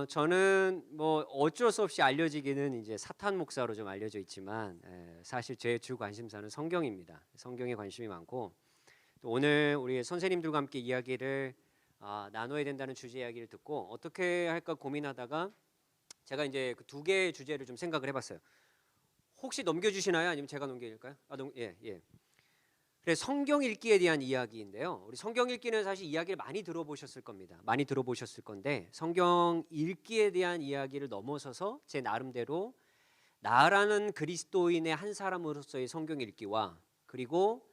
저는 뭐 어쩔 수 없이 알려지기는 이제 사탄 목사로 좀 알려져 있지만 사실 제 주 관심사는 성경입니다. 성경에 관심이 많고 또 오늘 우리 선생님들과 함께 이야기를 나눠야 된다는 주제 이야기를 듣고 어떻게 할까 고민하다가 제가 이제 그 두 개의 주제를 좀 생각을 해봤어요. 혹시 넘겨주시나요? 아니면 제가 넘겨줄까요? 예. 그래 성경 읽기에 대한 이야기인데요. 우리 성경 읽기는 사실 이야기를 많이 들어보셨을 겁니다. 많이 들어보셨을 건데 성경 읽기에 대한 이야기를 넘어서서 제 나름대로 나라는 그리스도인의 한 사람으로서의 성경 읽기와 그리고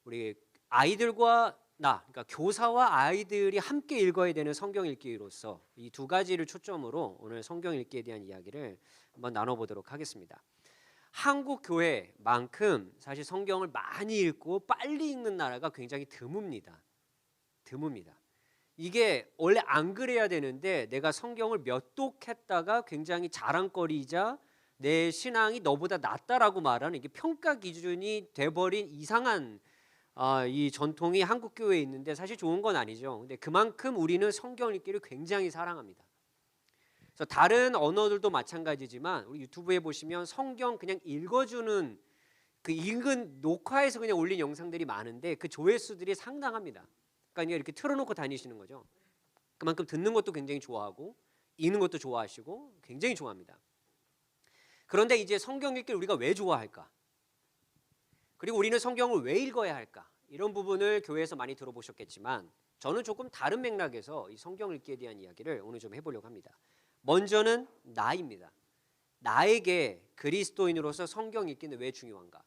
우리 아이들과 그러니까 교사와 아이들이 함께 읽어야 되는 성경 읽기로서 이 두 가지를 초점으로 오늘 성경 읽기에 대한 이야기를 한번 나눠보도록 하겠습니다. 한국 교회만큼 사실 성경을 많이 읽고 빨리 읽는 나라가 굉장히 드뭅니다. 이게 원래 안 그래야 되는데 내가 성경을 몇 독했다가 굉장히 자랑거리이자 내 신앙이 너보다 낫다라고 말하는 이게 평가 기준이 돼버린 이상한 이 전통이 한국 교회에 있는데 사실 좋은 건 아니죠. 근데 그만큼 우리는 성경 읽기를 굉장히 사랑합니다. 그래서 다른 언어들도 마찬가지지만 우리 유튜브에 보시면 성경 그냥 읽어주는 그 읽은 녹화해서 그냥 올린 영상들이 많은데 그 조회수들이 상당합니다. 그러니까 이렇게 틀어놓고 다니시는 거죠. 그만큼 듣는 것도 굉장히 좋아하고 읽는 것도 좋아하시고 굉장히 좋아합니다. 그런데 이제 성경 읽기를 우리가 왜 좋아할까? 그리고 우리는 성경을 왜 읽어야 할까? 이런 부분을 교회에서 많이 들어보셨겠지만 저는 조금 다른 맥락에서 이 성경 읽기에 대한 이야기를 오늘 좀 해보려고 합니다. 먼저는 나입니다. 나에게 그리스도인으로서 성경 읽기는 왜 중요한가?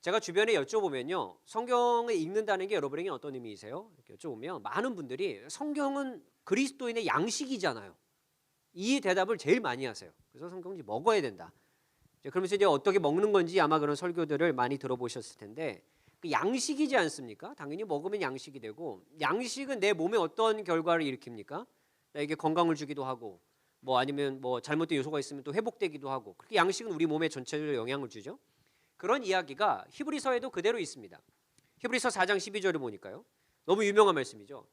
제가 주변에 여쭤보면요, 성경을 읽는다는 게 여러분에게 어떤 의미이세요? 이렇게 여쭤보면 많은 분들이 성경은 그리스도인의 양식이잖아요. 이 대답을 제일 많이 하세요. 그래서 성경을 먹어야 된다. 그러면서 이제 어떻게 먹는 건지 아마 그런 설교들을 많이 들어보셨을 텐데 그 양식이지 않습니까? 당연히 먹으면 양식이 되고 양식은 내 몸에 어떤 결과를 일으킵니까? 나에게 건강을 주기도 하고 뭐 아니면 뭐 잘못된 요소가 있으면 또 회복되기도 하고 그렇게 양식은 우리 몸에 전체적으로 영향을 주죠. 그런 이야기가 히브리서에도 그대로 있습니다. 히브리서 4장 12절을 보니까요. 너무 유명한 말씀이죠.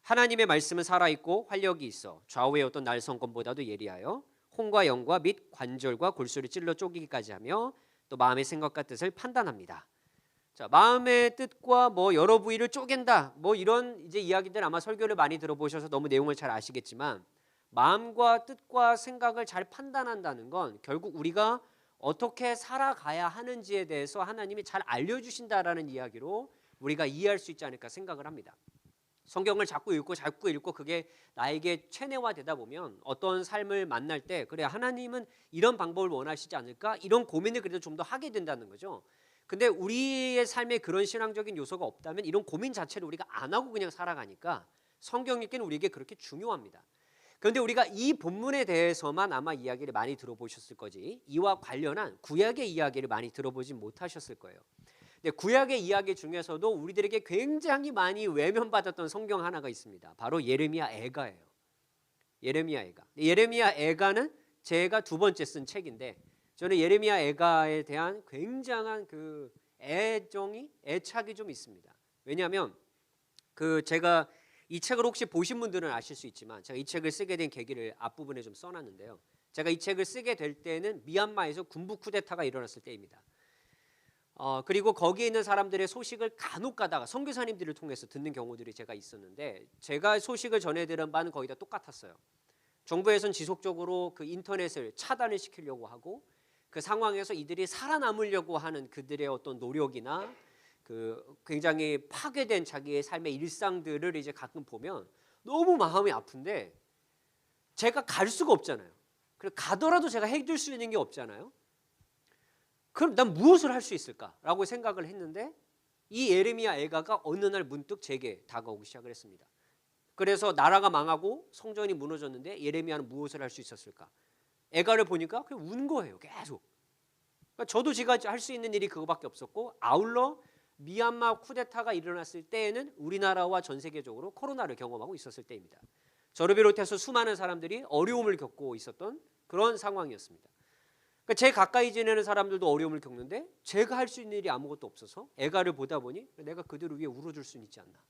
하나님의 말씀은 살아있고 활력이 있어 좌우의 어떤 날성검보다도 예리하여 혼과 영과 및 관절과 골수를 찔러 쪼개기까지 하며 또 마음의 생각과 뜻을 판단합니다. 자, 마음의 뜻과 뭐 여러 부위를 쪼갠다. 뭐 이런 이제 이야기들 아마 설교를 많이 들어보셔서 너무 내용을 잘 아시겠지만 마음과 뜻과 생각을 잘 판단한다는 건 결국 우리가 어떻게 살아가야 하는지에 대해서 하나님이 잘 알려주신다라는 이야기로 우리가 이해할 수 있지 않을까 생각을 합니다. 성경을 자꾸 읽고 그게 나에게 체내화되다 보면 어떤 삶을 만날 때 그래 하나님은 이런 방법을 원하시지 않을까 이런 고민을 그래도 좀 더 하게 된다는 거죠. 근데 우리의 삶에 그런 신앙적인 요소가 없다면 이런 고민 자체를 우리가 안 하고 그냥 살아가니까 성경 읽기는 우리에게 그렇게 중요합니다. 그런데 우리가 이 본문에 대해서만 아마 이야기를 많이 들어보셨을 거지 이와 관련한 구약의 이야기를 많이 들어보지 못하셨을 거예요. 근데 구약의 이야기 중에서도 우리들에게 굉장히 많이 외면받았던 성경 하나가 있습니다. 바로 예레미야 애가예요. 예레미야 애가는 제가 두 번째 쓴 책인데 저는 예레미야 애가에 대한 굉장한 그 애착이 좀 있습니다. 왜냐하면 그 제가 이 책을 혹시 보신 분들은 아실 수 있지만 제가 이 책을 쓰게 된 계기를 앞부분에 좀 써놨는데요. 제가 이 책을 쓰게 될 때는 미얀마에서 군부 쿠데타가 일어났을 때입니다. 그리고 거기에 있는 사람들의 소식을 간혹 가다가 선교사님들을 통해서 듣는 경우들이 제가 있었는데 제가 소식을 전해 들은 바는 거의 다 똑같았어요. 정부에서는 지속적으로 그 인터넷을 차단을 시키려고 하고 그 상황에서 이들이 살아남으려고 하는 그들의 어떤 노력이나 그 굉장히 파괴된 자기의 삶의 일상들을 이제 가끔 보면 너무 마음이 아픈데 제가 갈 수가 없잖아요. 그리고 가더라도 제가 해줄 수 있는 게 없잖아요. 그럼 난 무엇을 할 수 있을까라고 생각을 했는데 이 예레미야 애가가 어느 날 문득 제게 다가오기 시작을 했습니다. 그래서 나라가 망하고 성전이 무너졌는데 예레미야는 무엇을 할 수 있었을까? 애가를 보니까 그냥 운 거예요. 계속. 그러니까 저도 제가 할 수 있는 일이 그거밖에 없었고 아울러 미얀마 쿠데타가 일어났을 때에는 우리나라와 전 세계적으로 코로나를 경험하고 있었을 때입니다. 저를 비롯해서 수많은 사람들이 어려움을 겪고 있었던 그런 상황이었습니다. 그러니까 제 가까이 지내는 사람들도 어려움을 겪는데 제가 할 수 있는 일이 아무것도 없어서 애가를 보다 보니 내가 그들 위해 울어줄 수는 있지 않나.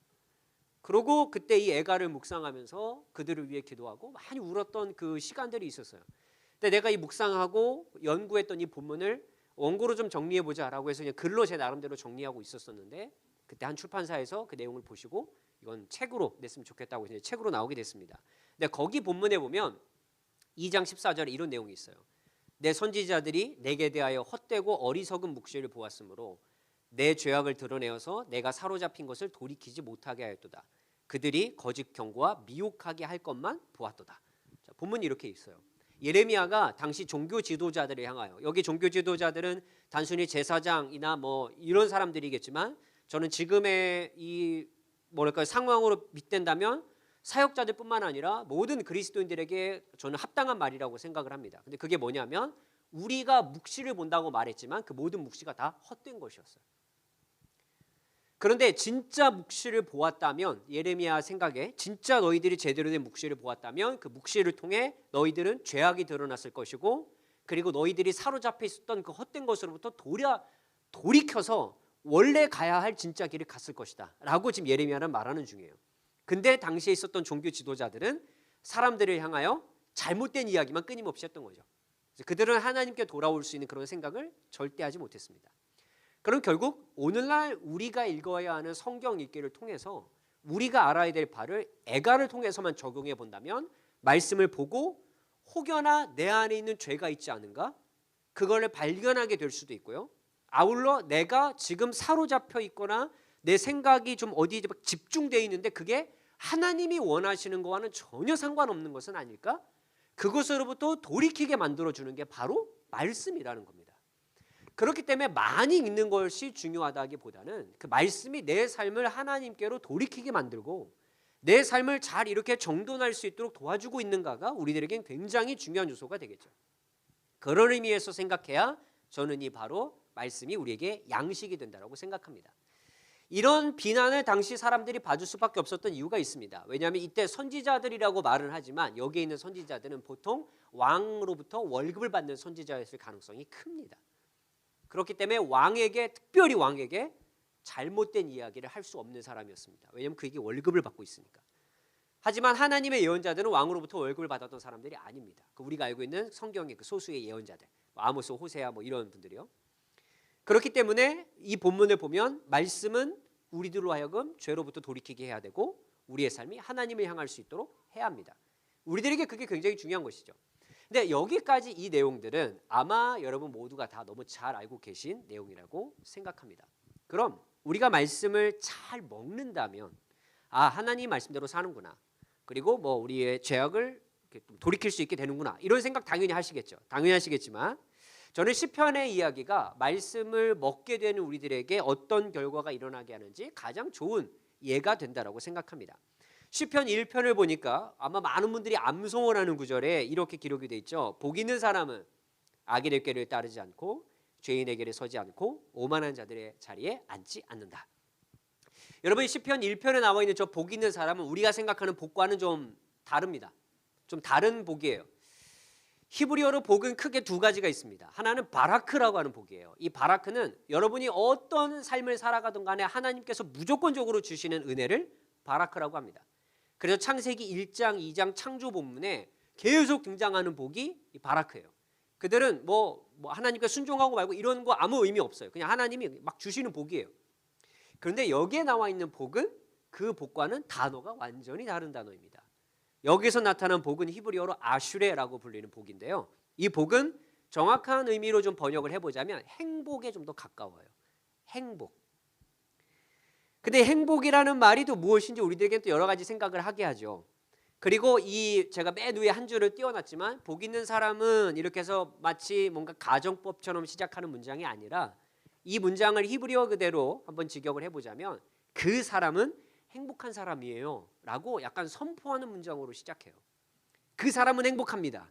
그러고 그때 이 애가를 묵상하면서 그들을 위해 기도하고 많이 울었던 그 시간들이 있었어요. 근데 내가 이 묵상하고 연구했던 이 본문을 원고로 좀 정리해보자라고 해서 그냥 글로 제 나름대로 정리하고 있었었는데 그때 한 출판사에서 그 내용을 보시고 이건 책으로 냈으면 좋겠다고 해서 책으로 나오게 됐습니다. 근데 거기 본문에 보면 2장 14절에 이런 내용이 있어요. 내 선지자들이 내게 대하여 헛되고 어리석은 묵시를 보았으므로 내 죄악을 드러내어서 내가 사로잡힌 것을 돌이키지 못하게 하였도다. 그들이 거짓 경고와 미혹하게 할 것만 보았도다. 자, 본문이 이렇게 있어요. 예레미야가 당시 종교 지도자들을 향하여, 여기 종교 지도자들은 단순히 제사장이나 뭐 이런 사람들이겠지만 저는 지금의 이 뭐랄까 상황으로 빗댄다면 사역자들뿐만 아니라 모든 그리스도인들에게 저는 합당한 말이라고 생각을 합니다. 근데 그게 뭐냐면 우리가 묵시를 본다고 말했지만 그 모든 묵시가 다 헛된 것이었어요. 그런데 진짜 묵시를 보았다면, 예레미야 생각에 진짜 너희들이 제대로 된 묵시를 보았다면 그 묵시를 통해 너희들은 죄악이 드러났을 것이고, 그리고 너희들이 사로잡혀 있었던 그 헛된 것으로부터 돌이켜서 원래 가야 할 진짜 길을 갔을 것이다 라고 지금 예레미야는 말하는 중이에요. 근데 당시에 있었던 종교 지도자들은 사람들을 향하여 잘못된 이야기만 끊임없이 했던 거죠. 그들은 하나님께 돌아올 수 있는 그런 생각을 절대 하지 못했습니다. 그럼 결국 오늘날 우리가 읽어야 하는 성경 읽기를 통해서 우리가 알아야 될 바를 애가를 통해서만 적용해 본다면 말씀을 보고 혹여나 내 안에 있는 죄가 있지 않은가 그걸 발견하게 될 수도 있고요. 아울러 내가 지금 사로잡혀 있거나 내 생각이 좀 어디에 집중되어 있는데 그게 하나님이 원하시는 것과는 전혀 상관없는 것은 아닐까? 그것으로부터 돌이키게 만들어주는 게 바로 말씀이라는 겁니다. 그렇기 때문에 많이 읽는 것이 중요하다기보다는 그 말씀이 내 삶을 하나님께로 돌이키게 만들고 내 삶을 잘 이렇게 정돈할 수 있도록 도와주고 있는가가 우리들에겐 굉장히 중요한 요소가 되겠죠. 그런 의미에서 생각해야 저는 이 바로 말씀이 우리에게 양식이 된다고 생각합니다. 이런 비난을 당시 사람들이 받을 수밖에 없었던 이유가 있습니다. 왜냐하면 이때 선지자들이라고 말은 하지만 여기에 있는 선지자들은 보통 왕으로부터 월급을 받는 선지자였을 가능성이 큽니다. 그렇기 때문에 왕에게, 특별히 왕에게 잘못된 이야기를 할 수 없는 사람이었습니다. 왜냐하면 그에게 월급을 받고 있으니까. 하지만 하나님의 예언자들은 왕으로부터 월급을 받았던 사람들이 아닙니다. 우리가 알고 있는 성경의 그 소수의 예언자들, 아모스, 호세아 뭐 이런 분들이요. 그렇기 때문에 이 본문을 보면 말씀은 우리들로 하여금 죄로부터 돌이키게 해야 되고 우리의 삶이 하나님을 향할 수 있도록 해야 합니다. 우리들에게 그게 굉장히 중요한 것이죠. 근데 여기까지 이 내용들은 아마 여러분 모두가 다 너무 잘 알고 계신 내용이라고 생각합니다. 그럼 우리가 말씀을 잘 먹는다면 하나님 말씀대로 사는구나. 그리고 뭐 우리의 죄악을 돌이킬 수 있게 되는구나. 이런 생각 당연히 하시겠죠. 당연히 하시겠지만 저는 시편의 이야기가 말씀을 먹게 되는 우리들에게 어떤 결과가 일어나게 하는지 가장 좋은 예가 된다라고 생각합니다. 시편 1편을 보니까 아마 많은 분들이 암송을 하는 구절에 이렇게 기록이 돼 있죠. 복 있는 사람은 악인의 꾀를 따르지 않고 죄인의 길에 서지 않고 오만한 자들의 자리에 앉지 않는다. 여러분 시편 1편에 나와 있는 저 복 있는 사람은 우리가 생각하는 복과는 좀 다릅니다. 좀 다른 복이에요. 히브리어로 복은 크게 두 가지가 있습니다. 하나는 바라크라고 하는 복이에요. 이 바라크는 여러분이 어떤 삶을 살아가든 간에 하나님께서 무조건적으로 주시는 은혜를 바라크라고 합니다. 그래서 창세기 1장, 2장 창조 본문에 계속 등장하는 복이 이 바라크예요. 그들은 뭐 하나님께 순종하고 말고 이런 거 아무 의미 없어요. 그냥 하나님이 막 주시는 복이에요. 그런데 여기에 나와 있는 복은 그 복과는 단어가 완전히 다른 단어입니다. 여기서 나타난 복은 히브리어로 아슈레라고 불리는 복인데요. 이 복은 정확한 의미로 좀 번역을 해보자면 행복에 좀 더 가까워요. 행복. 근데 행복이라는 말이 또 무엇인지 우리들에게는 또 여러 가지 생각을 하게 하죠. 그리고 제가 맨 위에 한 줄을 띄워놨지만 복 있는 사람은 이렇게 해서 마치 뭔가 가정법처럼 시작하는 문장이 아니라 이 문장을 히브리어 그대로 한번 직역을 해보자면 그 사람은 행복한 사람이에요 라고 약간 선포하는 문장으로 시작해요. 그 사람은 행복합니다.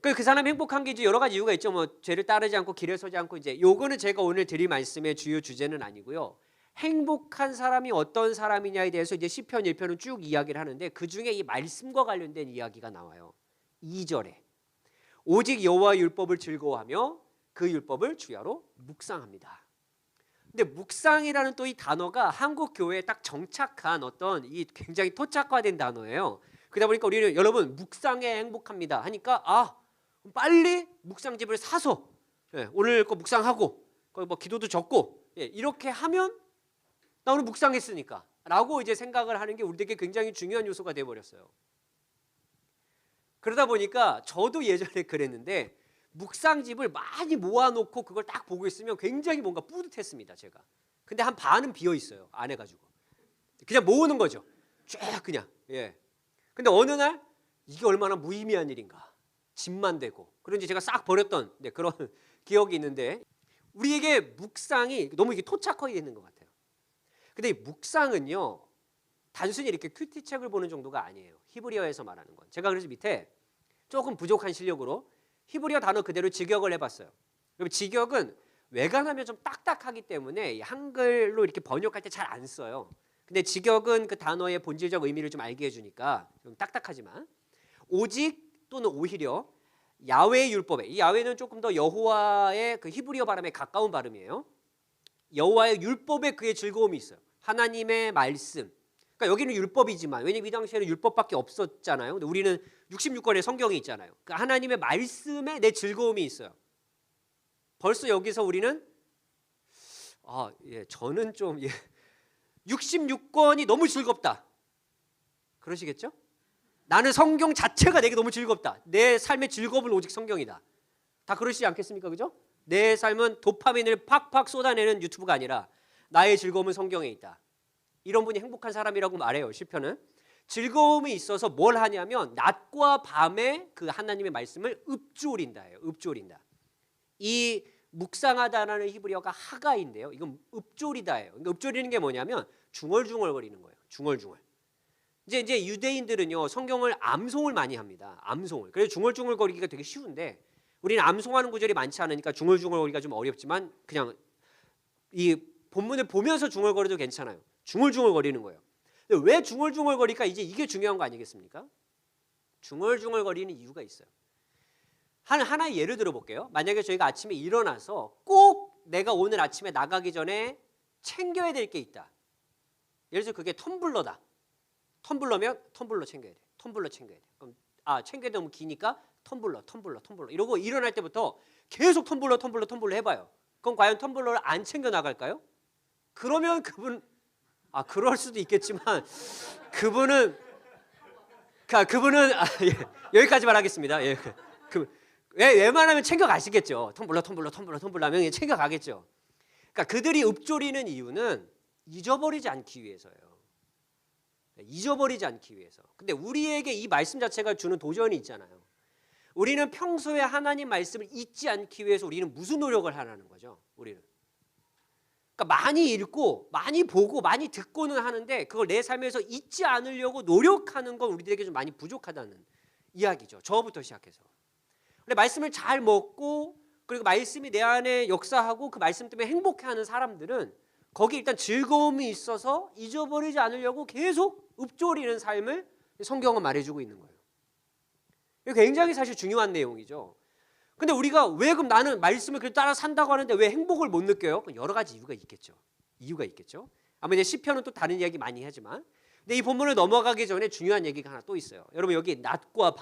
그 사람이 행복한 게 이제 여러 가지 이유가 있죠. 뭐 죄를 따르지 않고 길에 서지 않고 이제 요거는 제가 오늘 드릴 말씀의 주요 주제는 아니고요. 행복한 사람이 어떤 사람이냐에 대해서 이제 시편 1편은 쭉 이야기를 하는데 그 중에 이 말씀과 관련된 이야기가 나와요. 2절에 오직 여호와의 율법을 즐거워하며 그 율법을 주야로 묵상합니다. 근데 묵상이라는 또 이 단어가 한국 교회에 딱 정착한 어떤 이 굉장히 토착화된 단어예요. 그러다 보니까 우리는 여러분 묵상에 행복합니다 하니까 빨리 묵상집을 사서 오늘 거 묵상하고 거기 뭐 기도도 적고 이렇게 하면 나 오늘 묵상했으니까 라고 이제 생각을 하는 게 우리에게 굉장히 중요한 요소가 돼버렸어요. 그러다 보니까 저도 예전에 그랬는데 묵상집을 많이 모아놓고 그걸 딱 보고 있으면 굉장히 뭔가 뿌듯했습니다 제가. 근데 한 반은 비어있어요 안 해가지고. 그냥 모으는 거죠 쫙 그냥. 근데 어느 날 이게 얼마나 무의미한 일인가, 짐만 되고 그런지 제가 싹 버렸던 그런 기억이 있는데, 우리에게 묵상이 너무 이게 토착화되어 있는 것 같아요. 근데 이 묵상은요 단순히 이렇게 큐티 책을 보는 정도가 아니에요. 히브리어에서 말하는 건. 제가 그래서 밑에 조금 부족한 실력으로 히브리어 단어 그대로 직역을 해봤어요. 그럼 직역은 외관하면 좀 딱딱하기 때문에 한글로 이렇게 번역할 때 잘 안 써요. 근데 직역은 그 단어의 본질적 의미를 좀 알게 해주니까 좀 딱딱하지만, 오직 또는 오히려 야훼의 율법에, 이 야훼는 조금 더 여호와의 그 히브리어 발음에 가까운 발음이에요. 여호와의 율법에 그의 즐거움이 있어요. 하나님의 말씀. 그러니까 여기는 율법이지만, 왜냐면 이 당시에는 율법밖에 없었잖아요. 근데 우리는 66권의 성경이 있잖아요. 그 하나님의 말씀에 내 즐거움이 있어요. 벌써 여기서 우리는 저는 좀 66권이 너무 즐겁다 그러시겠죠? 나는 성경 자체가 내게 너무 즐겁다. 내 삶의 즐거움은 오직 성경이다. 다 그러시지 않겠습니까? 그죠? 내 삶은 도파민을 팍팍 쏟아내는 유튜브가 아니라 나의 즐거움은 성경에 있다. 이런 분이 행복한 사람이라고 말해요. 시편은. 즐거움이 있어서 뭘 하냐면 낮과 밤에 그 하나님의 말씀을 읊조린다예요. 읊조린다. 이 묵상하다라는 히브리어가 하가인데요. 이건 읊조리다예요. 그러니까 읊조리는 게 뭐냐면 중얼중얼거리는 거예요. 중얼중얼. 이제 유대인들은요 성경을 암송을 많이 합니다. 암송을. 그래서 중얼중얼거리기가 되게 쉬운데 우리는 암송하는 구절이 많지 않으니까 중얼중얼거리기가 좀 어렵지만 그냥 이 본문을 보면서 중얼거려도 괜찮아요. 중얼중얼거리는 거예요. 근데 왜 중얼중얼거리까? 이제 이게 중요한 거 아니겠습니까? 중얼중얼거리는 이유가 있어요. 하나의 예를 들어볼게요. 만약에 저희가 아침에 일어나서 꼭 내가 오늘 아침에 나가기 전에 챙겨야 될 게 있다. 예를 들어 그게 텀블러다. 텀블러면 텀블러 챙겨야 돼. 텀블러 챙겨야 돼. 그럼 챙겨야 너무 기니까 텀블러 이러고 일어날 때부터 계속 텀블러 해봐요. 그럼 과연 텀블러를 안 챙겨 나갈까요? 그러면 그분 그럴 수도 있겠지만 그분은 여기까지만 하겠습니다. 웬만하면 챙겨 가시겠죠. 텀블러 하면 챙겨 가겠죠. 그러니까 그들이 읊조리는 이유는 잊어버리지 않기 위해서예요. 잊어버리지 않기 위해서. 근데 우리에게 이 말씀 자체가 주는 도전이 있잖아요. 우리는 평소에 하나님 말씀을 잊지 않기 위해서 우리는 무슨 노력을 하라는 거죠? 우리는. 그러니까 많이 읽고 많이 보고 많이 듣고는 하는데 그걸 내 삶에서 잊지 않으려고 노력하는 건 우리들에게 좀 많이 부족하다는 이야기죠. 저부터 시작해서. 근데 말씀을 잘 먹고 그리고 말씀이 내 안에 역사하고 그 말씀 때문에 행복해하는 사람들은 거기 일단 즐거움이 있어서 잊어버리지 않으려고 계속 읊조리는 삶을 성경은 말해주고 있는 거예요. 이게 굉장히 사실 중요한 내용이죠. 근데 우리가 왜 그럼 나는 말씀을 따라 산다고 하는데 왜 행복을 못 느껴요? 여러 가지 이유가 있겠죠. 아마 이제 시편은 또 다른 이야기 많이 하지만, 근데 이 본문을 넘어가기 전에 중요한 얘기가 하나 또 있어요. 여러분 여기 낮과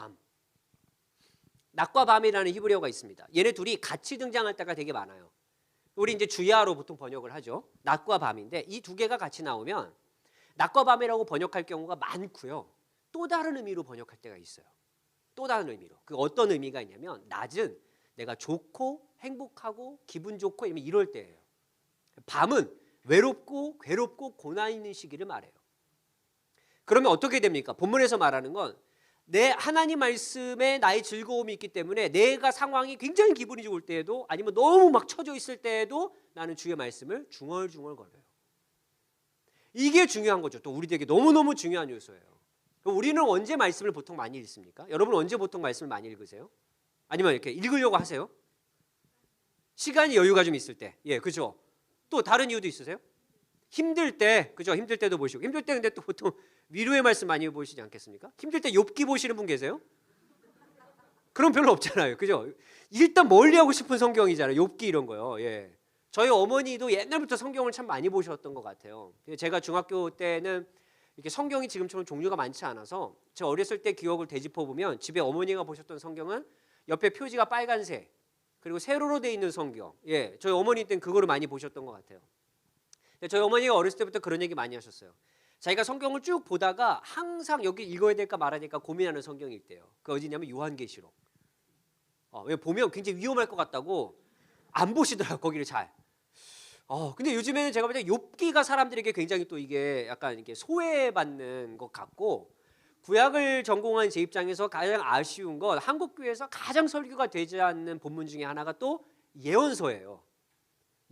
밤이라는 히브리어가 있습니다. 얘네 둘이 같이 등장할 때가 되게 많아요. 우리 이제 주야로 보통 번역을 하죠. 낮과 밤인데 이 두 개가 같이 나오면 낮과 밤이라고 번역할 경우가 많고요. 또 다른 의미로 번역할 때가 있어요. 또 다른 의미로. 그 어떤 의미가 있냐면 낮은 내가 좋고 행복하고 기분 좋고 이럴 때예요. 밤은 외롭고 괴롭고 고난 있는 시기를 말해요. 그러면 어떻게 됩니까? 본문에서 말하는 건 내 하나님 말씀에 나의 즐거움이 있기 때문에 내가 상황이 굉장히 기분이 좋을 때에도 아니면 너무 막 처져 있을 때에도 나는 주의 말씀을 중얼중얼거려요. 이게 중요한 거죠. 또 우리에게 너무너무 중요한 요소예요. 우리는 언제 말씀을 보통 많이 읽습니까? 여러분 언제 보통 말씀을 많이 읽으세요? 아니면 이렇게 읽으려고 하세요? 시간이 여유가 좀 있을 때. 그죠? 또 다른 이유도 있으세요? 힘들 때, 그죠? 힘들 때도 보시고. 힘들 때 근데 또 보통 위로의 말씀 많이 보시지 않겠습니까? 힘들 때 욥기 보시는 분 계세요? 그럼 별로 없잖아요. 그죠? 일단 멀리 하고 싶은 성경이잖아요. 욥기 이런 거요. 저희 어머니도 옛날부터 성경을 참 많이 보셨던 것 같아요. 제가 중학교 때는 이렇게 성경이 지금처럼 종류가 많지 않아서 제가 어렸을 때 기억을 되짚어 보면 집에 어머니가 보셨던 성경은 옆에 표지가 빨간색 그리고 세로로 돼 있는 성경. 예, 저희 어머니 때는 그거를 많이 보셨던 것 같아요. 저희 어머니가 어렸을 때부터 그런 얘기 많이 하셨어요. 자기가 성경을 쭉 보다가 항상 여기 읽어야 될까 말아야 될까 고민하는 성경이 있대요. 그 어디냐면 요한계시록. 왜 보면 굉장히 위험할 것 같다고 안 보시더라고요. 거기를 잘. 근데 요즘에는 제가 볼 때 욥기가 사람들에게 굉장히 또 이게 약간 이렇게 소외받는 것 같고 구약을 전공한 제 입장에서 가장 아쉬운 건 한국 교회에서 가장 설교가 되지 않는 본문 중에 하나가 또 예언서예요.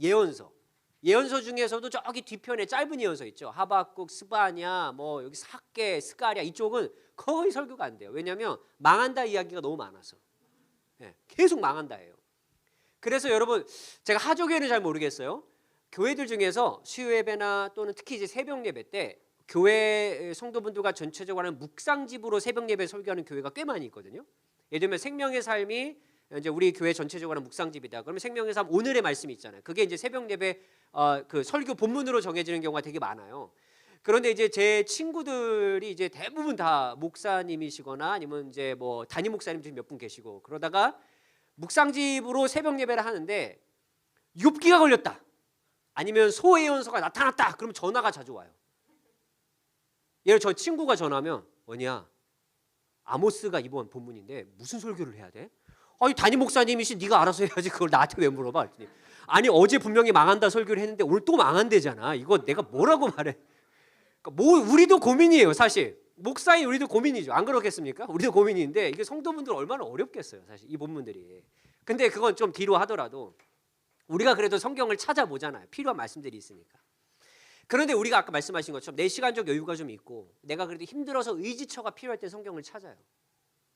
예언서. 예언서 중에서도 저기 뒤편에 짧은 예언서 있죠. 하박국, 스바냐, 뭐 여기 삭개, 스가랴 이쪽은 거의 설교가 안 돼요. 왜냐하면 망한다 이야기가 너무 많아서. 예, 계속 망한다예요. 그래서 여러분 제가 하조교회는 잘 모르겠어요. 교회들 중에서 수요 예배나 또는 특히 이제 새벽 예배 때 교회 성도분들과 전체적으로 하는 묵상집으로 새벽 예배 설교하는 교회가 꽤 많이 있거든요. 예를 들면 생명의 삶이 이제 우리 교회 전체적으로 하는 묵상집이다. 그러면 생명의 삶 오늘의 말씀이 있잖아요. 그게 이제 새벽 예배 그 설교 본문으로 정해지는 경우가 되게 많아요. 그런데 이제 제 친구들이 이제 대부분 다 목사님이시거나 아니면 이제 뭐 담임 목사님 몇 분 계시고 그러다가 묵상집으로 새벽 예배를 하는데 욥기가 걸렸다. 아니면 소예언서가 나타났다. 그럼 전화가 자주 와요. 예를 들어 저 친구가 전화하면 원이야 아모스가 이번 본문인데 무슨 설교를 해야 돼? 아니 담임 목사님이시 네가 알아서 해야지 그걸 나한테 왜 물어봐? 그랬더니 아니 어제 분명히 망한다 설교를 했는데 오늘 또 망한대잖아. 이거 내가 뭐라고 말해? 그러니까 뭐 우리도 고민이에요 사실. 목사인 우리도 고민이죠. 안 그렇겠습니까? 우리도 고민인데 이게 성도분들 얼마나 어렵겠어요 사실 이 본문들이. 근데 그건 좀 뒤로 하더라도 우리가 그래도 성경을 찾아보잖아요. 필요한 말씀들이 있으니까. 그런데 우리가 아까 말씀하신 것처럼 내 시간적 여유가 좀 있고 내가 그래도 힘들어서 의지처가 필요할 때 성경을 찾아요.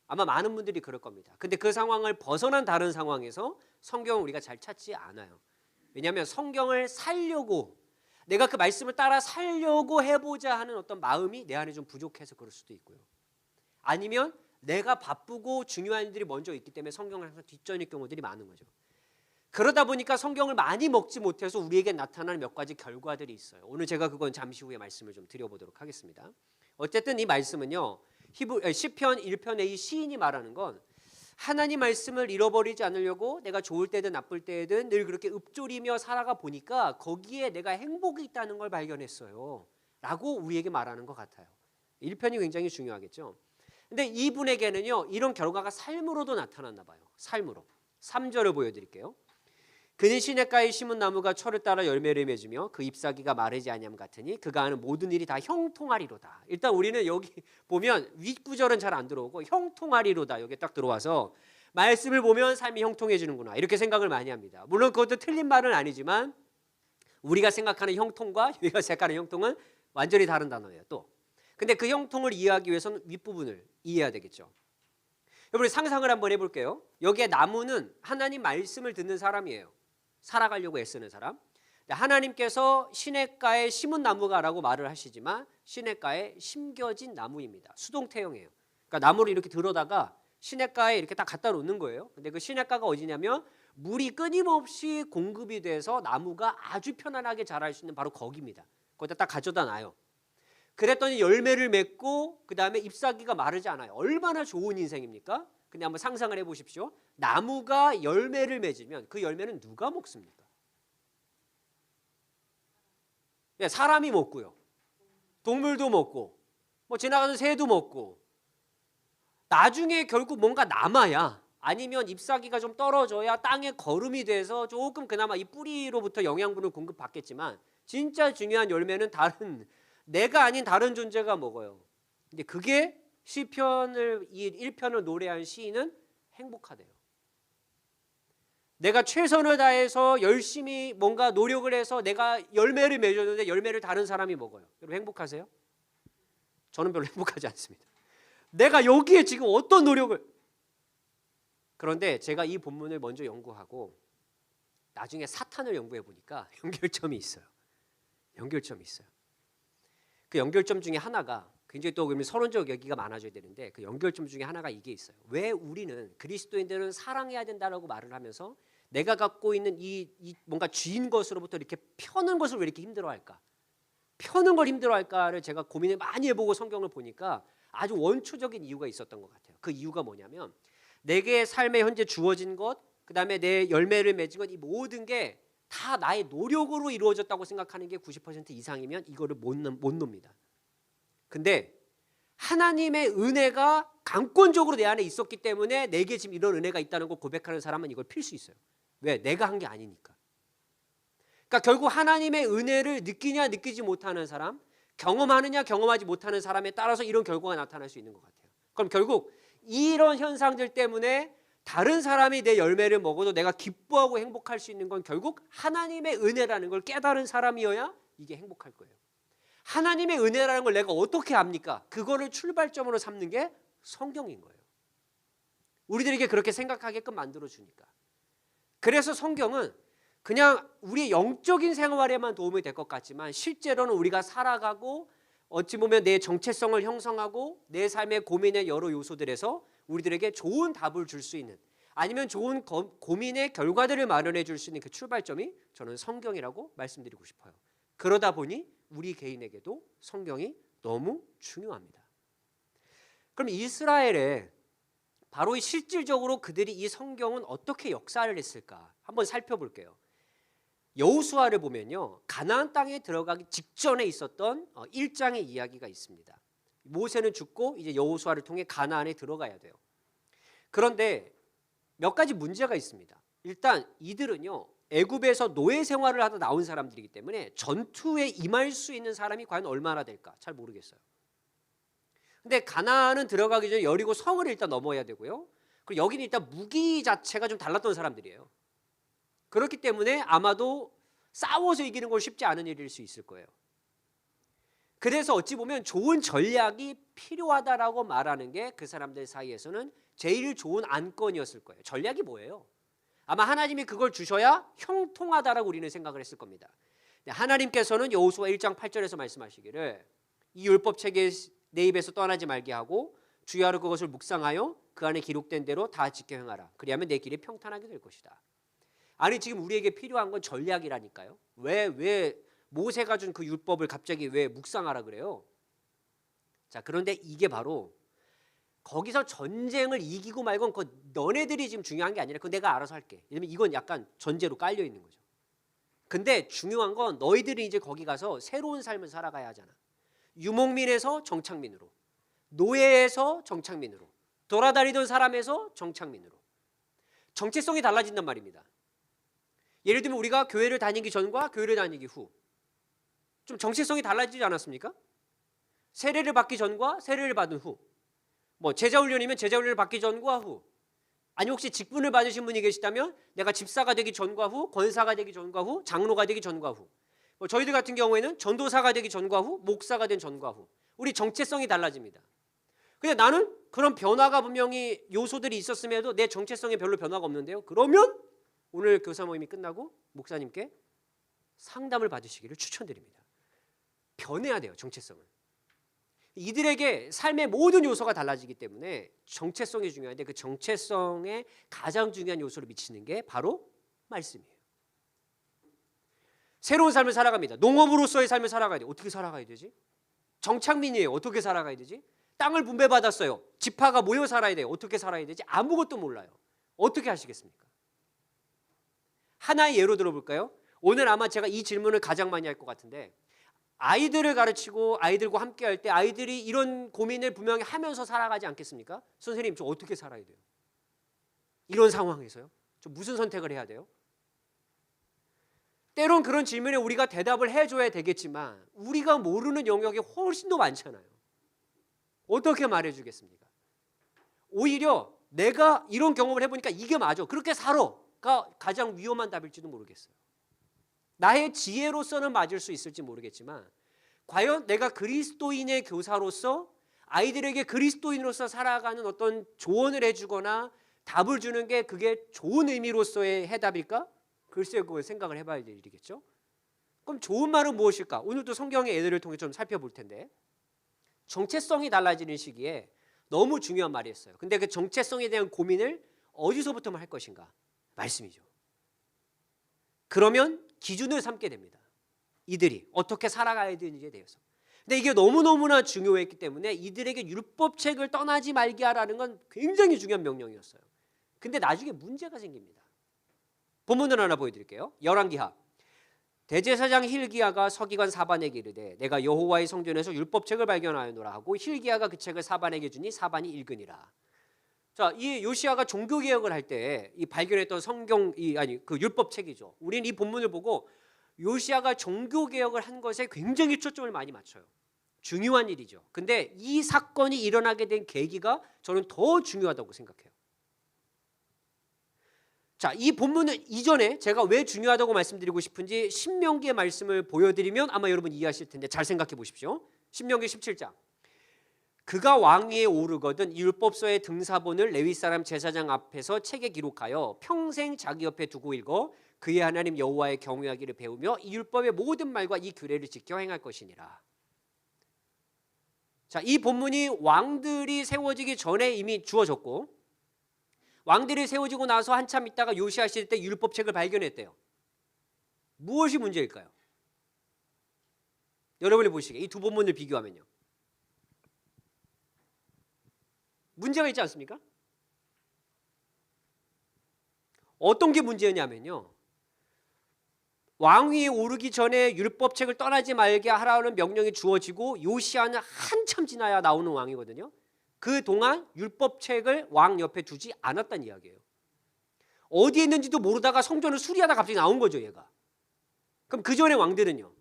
아마 많은 분들이 그럴 겁니다. 근데 그 상황을 벗어난 다른 상황에서 성경을 우리가 잘 찾지 않아요. 왜냐하면 성경을 살려고 내가 그 말씀을 따라 살려고 해보자 하는 어떤 마음이 내 안에 좀 부족해서 그럴 수도 있고요. 아니면 내가 바쁘고 중요한 일들이 먼저 있기 때문에 성경을 항상 뒷전일 경우들이 많은 거죠. 그러다 보니까 성경을 많이 먹지 못해서 우리에게 나타나는 몇 가지 결과들이 있어요. 오늘 제가 그건 잠시 후에 말씀을 좀 드려보도록 하겠습니다. 어쨌든 이 말씀은요. 시편 1편의 이 시인이 말하는 건 하나님 말씀을 잃어버리지 않으려고 내가 좋을 때든 나쁠 때든 늘 그렇게 읊조리며 살아가 보니까 거기에 내가 행복이 있다는 걸 발견했어요. 라고 우리에게 말하는 것 같아요. 1편이 굉장히 중요하겠죠. 근데 이분에게는요. 이런 결과가 삶으로도 나타났나 봐요. 삶으로. 3절을 보여드릴게요. 그는 시냇가에 심은 나무가 철을 따라 열매를 맺으며 그 잎사귀가 마르지 아니함 같으니 그가 하는 모든 일이 다 형통하리로다. 일단 우리는 여기 보면 윗구절은 잘 안 들어오고 형통하리로다 여기 딱 들어와서 말씀을 보면 삶이 형통해지는구나 이렇게 생각을 많이 합니다. 물론 그것도 틀린 말은 아니지만 우리가 생각하는 형통과 여기가 생각하는 형통은 완전히 다른 단어예요. 또 근데 그 형통을 이해하기 위해서는 윗부분을 이해해야 되겠죠. 여러분 상상을 한번 해볼게요. 여기에 나무는 하나님 말씀을 듣는 사람이에요. 살아가려고 애쓰는 사람. 하나님께서 시냇가에 심은 나무가라고 말을 하시지만 시냇가에 심겨진 나무입니다. 수동태형이에요. 그러니까 나무를 이렇게 들어다가 시냇가에 이렇게 딱 갖다 놓는 거예요. 근데 그 시냇가가 어디냐면 물이 끊임없이 공급이 돼서 나무가 아주 편안하게 자랄 수 있는 바로 거기입니다. 거기다 딱 가져다 놔요. 그랬더니 열매를 맺고 그 다음에 잎사귀가 마르지 않아요. 얼마나 좋은 인생입니까? 근데 한번 상상을 해보십시오. 나무가 열매를 맺으면 그 열매는 누가 먹습니까? 네, 사람이 먹고요. 동물도 먹고 뭐 지나가는 새도 먹고 나중에 결국 뭔가 남아야 아니면 잎사귀가 좀 떨어져야 땅에 거름이 돼서 조금 그나마 이 뿌리로부터 영양분을 공급받겠지만 진짜 중요한 열매는 다른 내가 아닌 다른 존재가 먹어요. 근데 그게 시편을 이 1편을 노래한 시인은 행복하대요. 내가 최선을 다해서 열심히 뭔가 노력을 해서 내가 열매를 맺었는데 열매를 다른 사람이 먹어요. 여러분 행복하세요? 저는 별로 행복하지 않습니다. 내가 여기에 지금 어떤 노력을 그런데 제가 이 본문을 먼저 연구하고 나중에 사탄을 연구해 보니까 연결점이 있어요. 연결점이 있어요. 그 연결점 중에 하나가 굉장히 또 서론적 얘기가 많아져야 되는데 그 연결점 중에 하나가 이게 있어요. 왜 우리는 그리스도인들은 사랑해야 된다라고 말을 하면서 내가 갖고 있는 이 뭔가 쥐인 것으로부터 이렇게 펴는 것을 왜 이렇게 힘들어할까? 펴는 걸 힘들어할까를 제가 고민을 많이 해보고 성경을 보니까 아주 원초적인 이유가 있었던 것 같아요. 그 이유가 뭐냐면 내게 삶에 현재 주어진 것, 그 다음에 내 열매를 맺은 것, 이 모든 게 다 나의 노력으로 이루어졌다고 생각하는 게 90% 이상이면 이거를 못 놉니다. 근데 하나님의 은혜가 강권적으로 내 안에 있었기 때문에 내게 지금 이런 은혜가 있다는 걸 고백하는 사람은 이걸 필 수 있어요. 왜? 내가 한 게 아니니까. 그러니까 결국 하나님의 은혜를 느끼냐 느끼지 못하는 사람, 경험하느냐 경험하지 못하는 사람에 따라서 이런 결과가 나타날 수 있는 것 같아요. 그럼 결국 이런 현상들 때문에 다른 사람이 내 열매를 먹어도 내가 기뻐하고 행복할 수 있는 건 결국 하나님의 은혜라는 걸 깨달은 사람이어야 이게 행복할 거예요. 하나님의 은혜라는 걸 내가 어떻게 압니까? 그거를 출발점으로 삼는 게 성경인 거예요. 우리들에게 그렇게 생각하게끔 만들어주니까. 그래서 성경은 그냥 우리의 영적인 생활에만 도움이 될 것 같지만 실제로는 우리가 살아가고 어찌 보면 내 정체성을 형성하고 내 삶의 고민의 여러 요소들에서 우리들에게 좋은 답을 줄 수 있는, 아니면 좋은 고민의 결과들을 마련해 줄 수 있는 그 출발점이 저는 성경이라고 말씀드리고 싶어요. 그러다 보니 우리 개인에게도 성경이 너무 중요합니다. 그럼 이스라엘에 바로 실질적으로 그들이 이 성경은 어떻게 역사를 했을까 한번 살펴볼게요. 여호수아를 보면요, 가나안 땅에 들어가기 직전에 있었던 1장의 이야기가 있습니다. 모세는 죽고 이제 여호수아를 통해 가나안에 들어가야 돼요. 그런데 몇 가지 문제가 있습니다. 일단 이들은요, 애굽에서 노예 생활을 하다 나온 사람들이기 때문에 전투에 임할 수 있는 사람이 과연 얼마나 될까 잘 모르겠어요. 근데 가나안은 들어가기 전에 여리고 성을 일단 넘어야 되고요. 그리고 여기는 일단 무기 자체가 좀 달랐던 사람들이에요. 그렇기 때문에 아마도 싸워서 이기는 건 쉽지 않은 일일 수 있을 거예요. 그래서 어찌 보면 좋은 전략이 필요하다라고 말하는 게 그 사람들 사이에서는 제일 좋은 안건이었을 거예요. 전략이 뭐예요? 아마 하나님이 그걸 주셔야 형통하다라고 우리는 생각을 했을 겁니다. 하나님께서는 여호수아 1장 8절에서 말씀하시기를 이 율법책에 내 입에서 떠나지 말게 하고 주야로 그것을 묵상하여 그 안에 기록된 대로 다 지켜 행하라. 그리하면 내 길이 평탄하게 될 것이다. 아니 지금 우리에게 필요한 건 전략이라니까요. 왜 모세가 준 그 율법을 갑자기 왜 묵상하라 그래요? 자, 그런데 이게 바로 거기서 전쟁을 이기고 말고 그 너네들이 지금 중요한 게 아니라 그건 내가 알아서 할게. 왜냐면 이건 약간 전제로 깔려 있는 거죠. 근데 중요한 건 너희들이 이제 거기 가서 새로운 삶을 살아가야 하잖아. 유목민에서 정착민으로, 노예에서 정착민으로, 돌아다니던 사람에서 정착민으로. 정체성이 달라진단 말입니다. 예를 들면 우리가 교회를 다니기 전과 교회를 다니기 후 좀 정체성이 달라지지 않았습니까? 세례를 받기 전과 세례를 받은 후, 뭐 제자훈련이면 제자훈련을 받기 전과 후, 아니 혹시 직분을 받으신 분이 계시다면 내가 집사가 되기 전과 후, 권사가 되기 전과 후, 장로가 되기 전과 후, 뭐 저희들 같은 경우에는 전도사가 되기 전과 후, 목사가 된 전과 후, 우리 정체성이 달라집니다. 근데 나는 그런 변화가 분명히 요소들이 있었음에도 내 정체성에 별로 변화가 없는데요. 그러면 오늘 교사 모임이 끝나고 목사님께 상담을 받으시기를 추천드립니다. 변해야 돼요, 정체성은. 이들에게 삶의 모든 요소가 달라지기 때문에 정체성이 중요한데 그 정체성에 가장 중요한 요소를 미치는 게 바로 말씀이에요. 새로운 삶을 살아갑니다. 농업으로서의 삶을 살아가야 돼요. 어떻게 살아가야 되지? 정착민이에요. 어떻게 살아가야 되지? 땅을 분배받았어요. 지파가 모여 살아야 돼요. 어떻게 살아야 되지? 아무것도 몰라요. 어떻게 하시겠습니까? 하나의 예로 들어볼까요? 오늘 아마 제가 이 질문을 가장 많이 할 것 같은데, 아이들을 가르치고 아이들과 함께 할 때 아이들이 이런 고민을 분명히 하면서 살아가지 않겠습니까? 선생님, 저 어떻게 살아야 돼요? 이런 상황에서요? 저 무슨 선택을 해야 돼요? 때론 그런 질문에 우리가 대답을 해줘야 되겠지만 우리가 모르는 영역이 훨씬 더 많잖아요. 어떻게 말해주겠습니까? 오히려 내가 이런 경험을 해보니까 이게 맞아, 그렇게 살아가 가장 위험한 답일지도 모르겠어요. 나의 지혜로서는 맞을 수 있을지 모르겠지만 과연 내가 그리스도인의 교사로서 아이들에게 그리스도인으로서 살아가는 어떤 조언을 해주거나 답을 주는 게 그게 좋은 의미로서의 해답일까? 글쎄, 그걸 생각을 해봐야 될 일이겠죠. 그럼 좋은 말은 무엇일까? 오늘도 성경의 예들을 통해 좀 살펴볼 텐데, 정체성이 달라지는 시기에 너무 중요한 말이었어요. 근데 그 정체성에 대한 고민을 어디서부터 할 것인가? 말씀이죠. 그러면 기준을 삼게 됩니다. 이들이 어떻게 살아가야 되는지에 대해서. 근데 이게 너무너무나 중요했기 때문에 이들에게 율법책을 떠나지 말게 하라는 건 굉장히 중요한 명령이었어요. 근데 나중에 문제가 생깁니다. 본문을 하나 보여드릴게요. 열왕기하. 대제사장 힐기야가 서기관 사반에게 이르되 내가 여호와의 성전에서 율법책을 발견하였노라 하고 힐기야가 그 책을 사반에게 주니 사반이 읽으니라. 자, 이 요시야가 종교 개혁을 할 때 이 발견했던 그 율법책이죠. 우리는 이 본문을 보고 요시야가 종교 개혁을 한 것에 굉장히 초점을 많이 맞춰요. 중요한 일이죠. 근데 이 사건이 일어나게 된 계기가 저는 더 중요하다고 생각해요. 자, 이 본문은 이전에 제가 왜 중요하다고 말씀드리고 싶은지 신명기의 말씀을 보여드리면 아마 여러분 이해하실 텐데 잘 생각해 보십시오. 신명기 17장. 그가 왕위에 오르거든 이 율법서의 등사본을 레위 사람 제사장 앞에서 책에 기록하여 평생 자기 옆에 두고 읽어 그의 하나님 여호와의 경외하기를 배우며 이 율법의 모든 말과 이 규례를 지켜 행할 것이니라. 자, 이 본문이 왕들이 세워지기 전에 이미 주어졌고 왕들이 세워지고 나서 한참 있다가 요시야 시대 때 율법책을 발견했대요. 무엇이 문제일까요? 여러분이 보시기에 이 두 본문을 비교하면요. 문제가 있지 않습니까? 어떤 게 문제냐면요. 왕위에 오르기 전에 율법책을 떠나지 말게 하라는 명령이 주어지고 요시야는 한참 지나야 나오는 왕이거든요. 그동안 율법책을 왕 옆에 두지 않았다는 이야기예요. 어디에 있는지도 모르다가 성전을 수리하다 갑자기 나온 거죠, 얘가. 그럼 그 전에 왕들은요.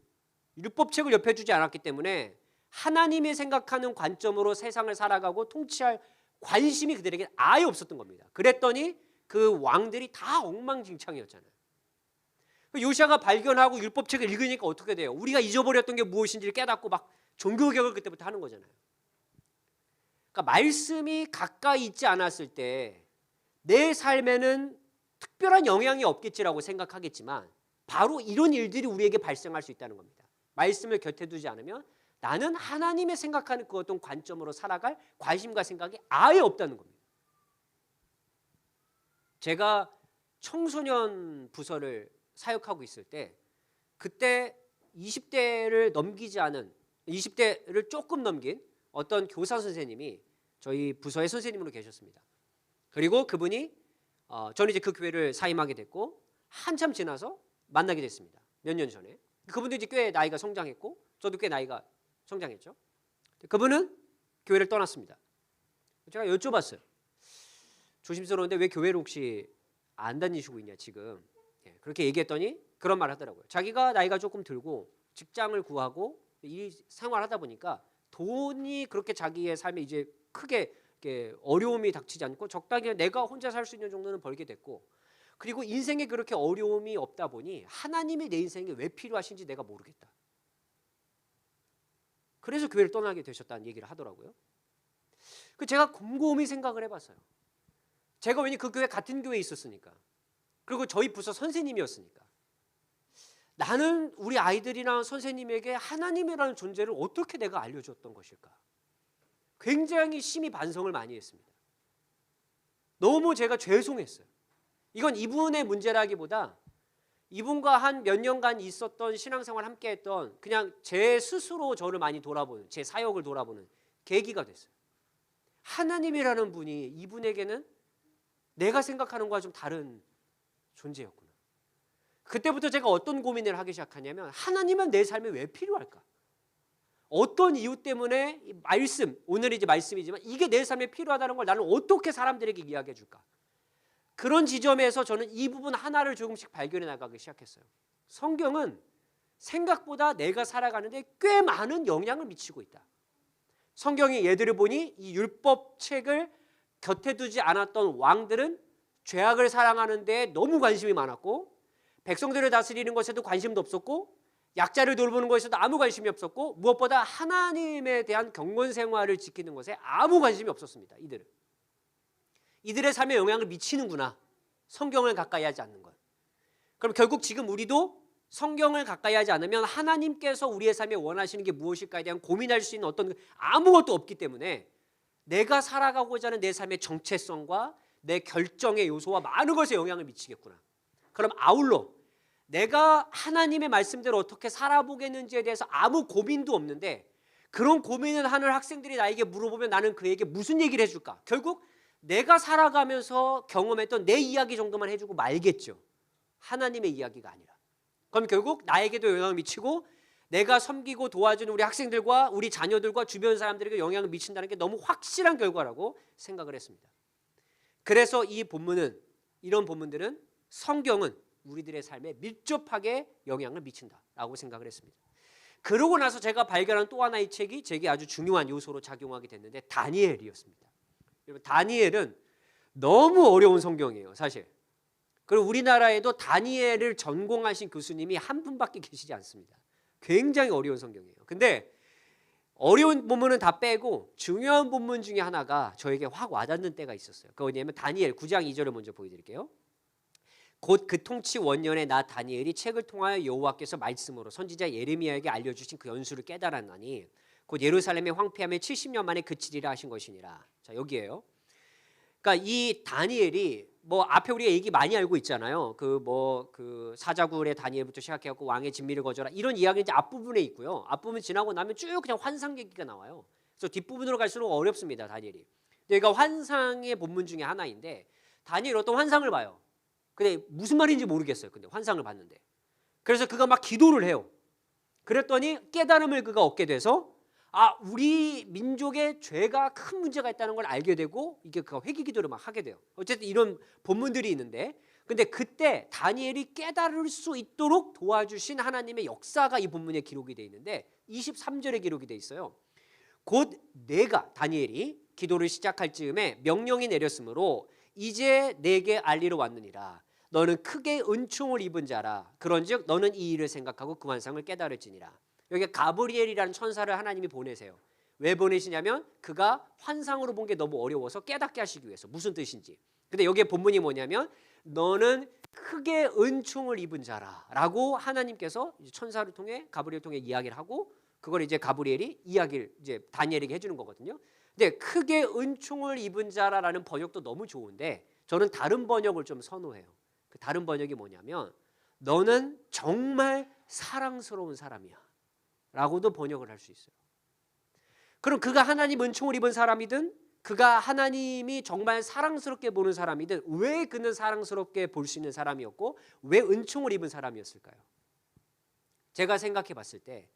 율법책을 옆에 두지 않았기 때문에 하나님이 생각하는 관점으로 세상을 살아가고 통치할 관심이 그들에게 아예 없었던 겁니다. 그랬더니 그 왕들이 다 엉망진창이었잖아요. 요시야가 발견하고 율법책을 읽으니까 어떻게 돼요? 우리가 잊어버렸던 게 무엇인지를 깨닫고 막 종교개혁을 그때부터 하는 거잖아요. 그러니까 말씀이 가까이 있지 않았을 때 내 삶에는 특별한 영향이 없겠지라고 생각하겠지만 바로 이런 일들이 우리에게 발생할 수 있다는 겁니다. 말씀을 곁에 두지 않으면 나는 하나님의 생각하는 그 어떤 관점으로 살아갈 관심과 생각이 아예 없다는 겁니다. 제가 청소년 부서를 사역하고 있을 때 그때 20대를 넘기지 않은 20대를 조금 넘긴 어떤 교사 선생님이 저희 부서의 선생님으로 계셨습니다. 그리고 그분이 저는 이제 그 교회를 사임하게 됐고 한참 지나서 만나게 됐습니다. 몇 년 전에. 그분도 이제 꽤 나이가 성장했고 저도 꽤 나이가 성장했죠. 그분은 교회를 떠났습니다. 제가 여쭤봤어요. 조심스러운데 왜 교회를 혹시 안 다니시고 있냐 지금. 그렇게 얘기했더니 그런 말 하더라고요. 자기가 나이가 조금 들고 직장을 구하고 이 생활하다 보니까 돈이 그렇게 자기의 삶에 이제 크게 어려움이 닥치지 않고 적당히 내가 혼자 살 수 있는 정도는 벌게 됐고 그리고 인생에 그렇게 어려움이 없다 보니 하나님이 내 인생에 왜 필요하신지 내가 모르겠다. 그래서 교회를 떠나게 되셨다는 얘기를 하더라고요. 제가 곰곰이 생각을 해봤어요. 제가 왜냐 그 교회 같은 교회에 있었으니까 그리고 저희 부서 선생님이었으니까 나는 우리 아이들이나 선생님에게 하나님이라는 존재를 어떻게 내가 알려줬던 것일까? 굉장히 심히 반성을 많이 했습니다. 너무 제가 죄송했어요. 이건 이분의 문제라기보다 이분과 한 몇 년간 있었던 신앙생활 함께 했던 그냥 제 스스로 저를 많이 돌아보는 제 사역을 돌아보는 계기가 됐어요. 하나님이라는 분이 이분에게는 내가 생각하는 것과 좀 다른 존재였구나. 그때부터 제가 어떤 고민을 하기 시작하냐면 하나님은 내 삶에 왜 필요할까? 어떤 이유 때문에 이 말씀, 오늘 이제 말씀이지만 이게 내 삶에 필요하다는 걸 나는 어떻게 사람들에게 이야기해 줄까? 그런 지점에서 저는 이 부분 하나를 조금씩 발견해 나가기 시작했어요. 성경은 생각보다 내가 살아가는데 꽤 많은 영향을 미치고 있다. 성경의 예들을 보니 이 율법책을 곁에 두지 않았던 왕들은 죄악을 사랑하는 데 너무 관심이 많았고 백성들을 다스리는 것에도 관심도 없었고 약자를 돌보는 것에도 아무 관심이 없었고 무엇보다 하나님에 대한 경건 생활을 지키는 것에 아무 관심이 없었습니다. 이들의 삶에 영향을 미치는구나. 성경을 가까이 하지 않는 것. 그럼 결국 지금 우리도 성경을 가까이 하지 않으면 하나님께서 우리의 삶에 원하시는 게 무엇일까에 대한 고민할 수 있는 어떤 아무것도 없기 때문에 내가 살아가고자 하는 내 삶의 정체성과 내 결정의 요소와 많은 것에 영향을 미치겠구나. 그럼 아울러 내가 하나님의 말씀대로 어떻게 살아보겠는지에 대해서 아무 고민도 없는데 그런 고민을 하는 학생들이 나에게 물어보면 나는 그에게 무슨 얘기를 해줄까? 결국 내가 살아가면서 경험했던 내 이야기 정도만 해주고 말겠죠. 하나님의 이야기가 아니라. 그럼 결국 나에게도 영향을 미치고 내가 섬기고 도와주는 우리 학생들과 우리 자녀들과 주변 사람들에게 영향을 미친다는 게 너무 확실한 결과라고 생각을 했습니다. 그래서 이런 본문들은 성경은 우리들의 삶에 밀접하게 영향을 미친다라고 생각을 했습니다. 그러고 나서 제가 발견한 또 하나의 책이 제게 아주 중요한 요소로 작용하게 됐는데 다니엘이었습니다. 여러분, 다니엘은 너무 어려운 성경이에요, 사실. 그리고 우리나라에도 다니엘을 전공하신 교수님이 한 분밖에 계시지 않습니다. 굉장히 어려운 성경이에요. 근데 어려운 본문은 다 빼고 중요한 본문 중에 하나가 저에게 확 와닿는 때가 있었어요. 그거 뭐냐면 다니엘 9장 2절을 먼저 보여드릴게요. 곧 그 통치 원년에 나 다니엘이 책을 통하여 여호와께서 말씀으로 선지자 예레미야에게 알려주신 그 연수를 깨달았나니 곧 예루살렘의 황폐함에 70년 만에 그치리라 하신 것이니라. 자, 여기에요. 그러니까 이 다니엘이 뭐 앞에 우리가 얘기 많이 알고 있잖아요. 그 사자굴의 다니엘부터 시작해갖고 왕의 진미를 거절하 이런 이야기 이제 앞부분에 있고요. 앞부분 지나고 나면 쭉 그냥 환상 얘기가 나와요. 그래서 뒷부분으로 갈수록 어렵습니다, 다니엘이. 그러니까 환상의 본문 중에 하나인데 다니엘 어떤 환상을 봐요. 근데 무슨 말인지 모르겠어요. 근데 환상을 봤는데. 그래서 그가 막 기도를 해요. 그랬더니 깨달음을 그가 얻게 돼서 우리 민족의 죄가 큰 문제가 있다는 걸 알게 되고 이게 그가 회개 기도를 막 하게 돼요. 어쨌든 이런 본문들이 있는데 근데 그때 다니엘이 깨달을 수 있도록 도와주신 하나님의 역사가 이 본문에 기록이 되어 있는데 23절에 기록이 되어 있어요. 곧 내가 다니엘이 기도를 시작할 즈음에 명령이 내렸으므로 이제 내게 알리러 왔느니라. 너는 크게 은총을 입은 자라. 그런즉 너는 이 일을 생각하고 그 환상을 깨달을지니라. 여기 가브리엘이라는 천사를 하나님이 보내세요. 왜 보내시냐면 그가 환상으로 본 게 너무 어려워서 깨닫게 하시기 위해서. 무슨 뜻인지. 근데 여기에 본문이 뭐냐면 너는 크게 은총을 입은 자라라고 하나님께서 천사를 통해 가브리엘을 통해 이야기를 하고 그걸 이제 가브리엘이 이야기를 이제 다니엘에게 해주는 거거든요. 근데 크게 은총을 입은 자라라는 번역도 너무 좋은데 저는 다른 번역을 좀 선호해요. 그 다른 번역이 뭐냐면 너는 정말 사랑스러운 사람이야 라고도 번역을 할 수 있어요. 그럼 그가 하나님 은총을 입은 사람이든 그가 하나님이 정말 사랑스럽게 보는 사람이든 왜 그는 사랑스럽게 볼 수 있는 사람이었고 왜 은총을 입은 사람이었을까요? 제가 생각해 봤을 때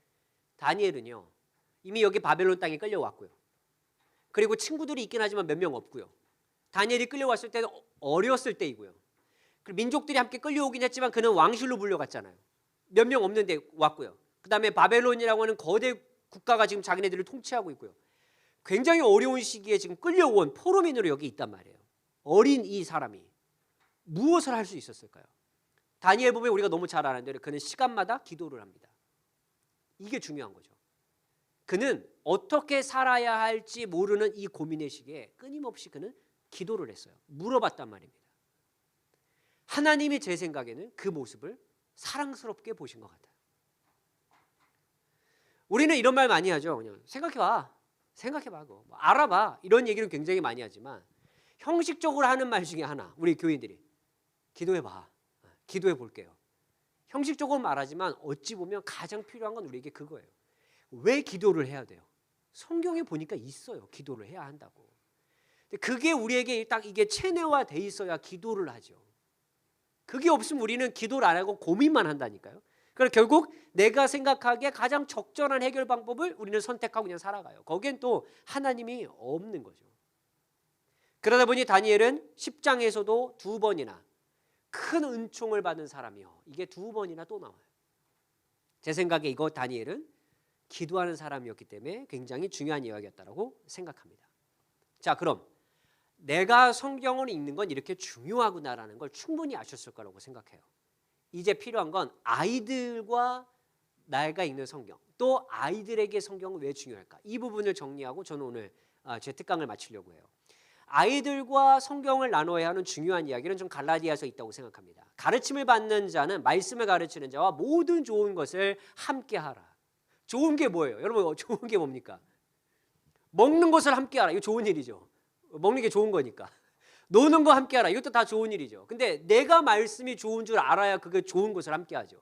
다니엘은요 이미 여기 바벨론 땅에 끌려왔고요. 그리고 친구들이 있긴 하지만 몇 명 없고요. 다니엘이 끌려왔을 때는 어렸을 때이고요. 그리고 민족들이 함께 끌려오긴 했지만 그는 왕실로 불려갔잖아요. 몇 명 없는데 왔고요. 그 다음에 바벨론이라고 하는 거대 국가가 지금 자기네들을 통치하고 있고요. 굉장히 어려운 시기에 지금 끌려온 포로민으로 여기 있단 말이에요. 어린 이 사람이 무엇을 할 수 있었을까요? 다니엘 보면 우리가 너무 잘 아는데 그는 시간마다 기도를 합니다. 이게 중요한 거죠. 그는 어떻게 살아야 할지 모르는 이 고민의 시기에 끊임없이 그는 기도를 했어요. 물어봤단 말입니다. 하나님이 제 생각에는 그 모습을 사랑스럽게 보신 것 같아요. 우리는 이런 말 많이 하죠. 그냥 생각해봐. 뭐 알아봐. 이런 얘기를 굉장히 많이 하지만 형식적으로 하는 말 중에 하나 우리 교인들이 기도해봐. 기도해 볼게요. 형식적으로 말하지만 어찌 보면 가장 필요한 건 우리에게 그거예요. 왜 기도를 해야 돼요? 성경에 보니까 있어요. 기도를 해야 한다고. 그게 우리에게 딱 이게 체내화돼 있어야 기도를 하죠. 그게 없으면 우리는 기도를 안 하고 고민만 한다니까요. 그러니까 결국 내가 생각하기에 가장 적절한 해결 방법을 우리는 선택하고 그냥 살아가요. 거기엔 또 하나님이 없는 거죠. 그러다 보니 다니엘은 10장에서도 2번이나 큰 은총을 받은 사람이요. 이게 2번이나 또 나와요. 제 생각에 이거 다니엘은 기도하는 사람이었기 때문에 굉장히 중요한 이야기였다고 생각합니다. 자, 그럼 내가 성경을 읽는 건 이렇게 중요하구나라는 걸 충분히 아셨을 거라고 생각해요. 이제 필요한 건 아이들과 내가 읽는 성경, 또 아이들에게 성경은 왜 중요할까? 이 부분을 정리하고 저는 오늘 제 특강을 마치려고 해요. 아이들과 성경을 나눠야 하는 중요한 이야기는 좀 갈라디아서 있다고 생각합니다. 가르침을 받는 자는 말씀을 가르치는 자와 모든 좋은 것을 함께 하라. 좋은 게 뭐예요? 여러분 좋은 게 뭡니까? 먹는 것을 함께 하라. 이거 좋은 일이죠. 먹는 게 좋은 거니까. 노는 거 함께하라. 이것도 다 좋은 일이죠. 근데 내가 말씀이 좋은 줄 알아야 그게 좋은 것을 함께하죠.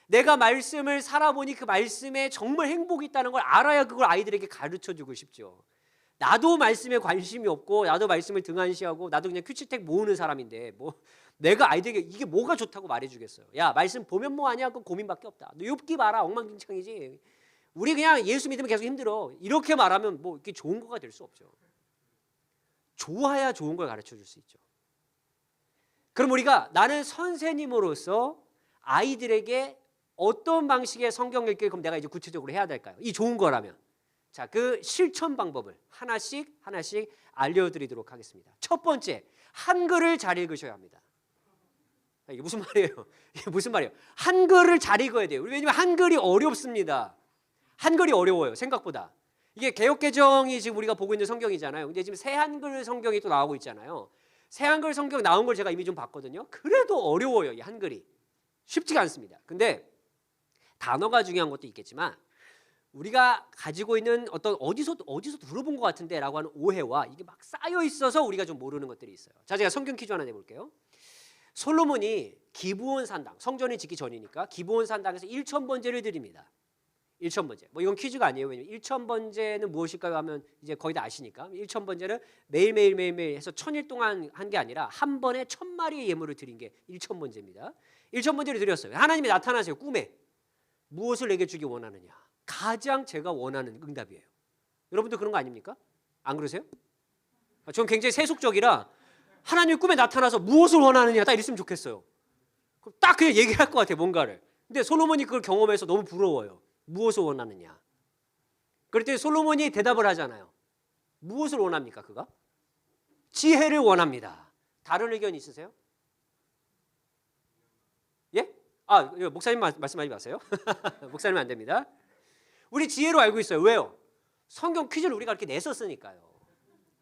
내가 말씀을 살아보니 그 말씀에 정말 행복이 있다는 걸 알아야 그걸 아이들에게 가르쳐주고 싶죠. 나도 말씀에 관심이 없고 나도 말씀을 등한시하고 나도 그냥 큐치텍 모으는 사람인데 뭐 내가 아이들에게 이게 뭐가 좋다고 말해주겠어요. 야, 말씀 보면 뭐하냐? 그 고민밖에 없다. 너 욥기 봐라, 엉망진창이지. 우리 그냥 예수 믿으면 계속 힘들어. 이렇게 말하면 뭐 이게 좋은 거가 될 수 없죠. 좋아야 좋은 걸 가르쳐줄 수 있죠. 그럼 우리가 나는 선생님으로서 아이들에게 어떤 방식의 성경 읽기를 그럼 내가 이제 구체적으로 해야 될까요? 이 좋은 거라면. 자, 그 실천 방법을 하나씩 알려드리도록 하겠습니다. 첫 번째, 한글을 잘 읽으셔야 합니다. 이게 무슨 말이에요? 이게 무슨 말이에요? 한글을 잘 읽어야 돼요. 왜냐면 한글이 어렵습니다. 한글이 어려워요, 생각보다. 이게 개역개정이 지금 우리가 보고 있는 성경이잖아요. 근데 지금 새한글 성경이 또 나오고 있잖아요. 새한글 성경 나온 걸 제가 이미 좀 봤거든요. 그래도 어려워요, 이 한글이. 쉽지가 않습니다. 근데 단어가 중요한 것도 있겠지만 우리가 가지고 있는 어떤 어디서 들어본 것 같은데 라고 하는 오해와 이게 막 쌓여 있어서 우리가 좀 모르는 것들이 있어요. 자, 제가 성경 퀴즈 하나 내볼게요. 솔로몬이 기브온 산당, 성전이 짓기 전이니까 기브온 산당에서 1000번제를 드립니다. 1000번제. 뭐 이건 퀴즈가 아니에요. 왜냐면 1000번제는 무엇일까요 하면 이제 거의 다 아시니까. 1000번제는 매일 해서 1000일 동안 한 게 아니라 한 번에 1000마리의 예물을 드린 게 1000번제입니다. 1000번제를 드렸어요. 하나님이 나타나세요. 꿈에. 무엇을 내게 주기 원하느냐? 가장 제가 원하는 응답이에요. 여러분도 그런 거 아닙니까? 안 그러세요? 전 굉장히 세속적이라 하나님 꿈에 나타나서 무엇을 원하느냐 딱 이랬으면 좋겠어요. 딱 그냥 얘기할 것 같아요, 뭔가를. 근데 솔로몬이 그걸 경험해서 너무 부러워요. 무엇을 원하느냐? 그럴 때 솔로몬이 대답을 하잖아요. 무엇을 원합니까, 그가? 지혜를 원합니다. 다른 의견 있으세요? 예? 아, 목사님 말씀하지 마세요. 목사님 안 됩니다. 우리 지혜로 알고 있어요. 왜요? 성경 퀴즈를 우리가 이렇게 냈었으니까요.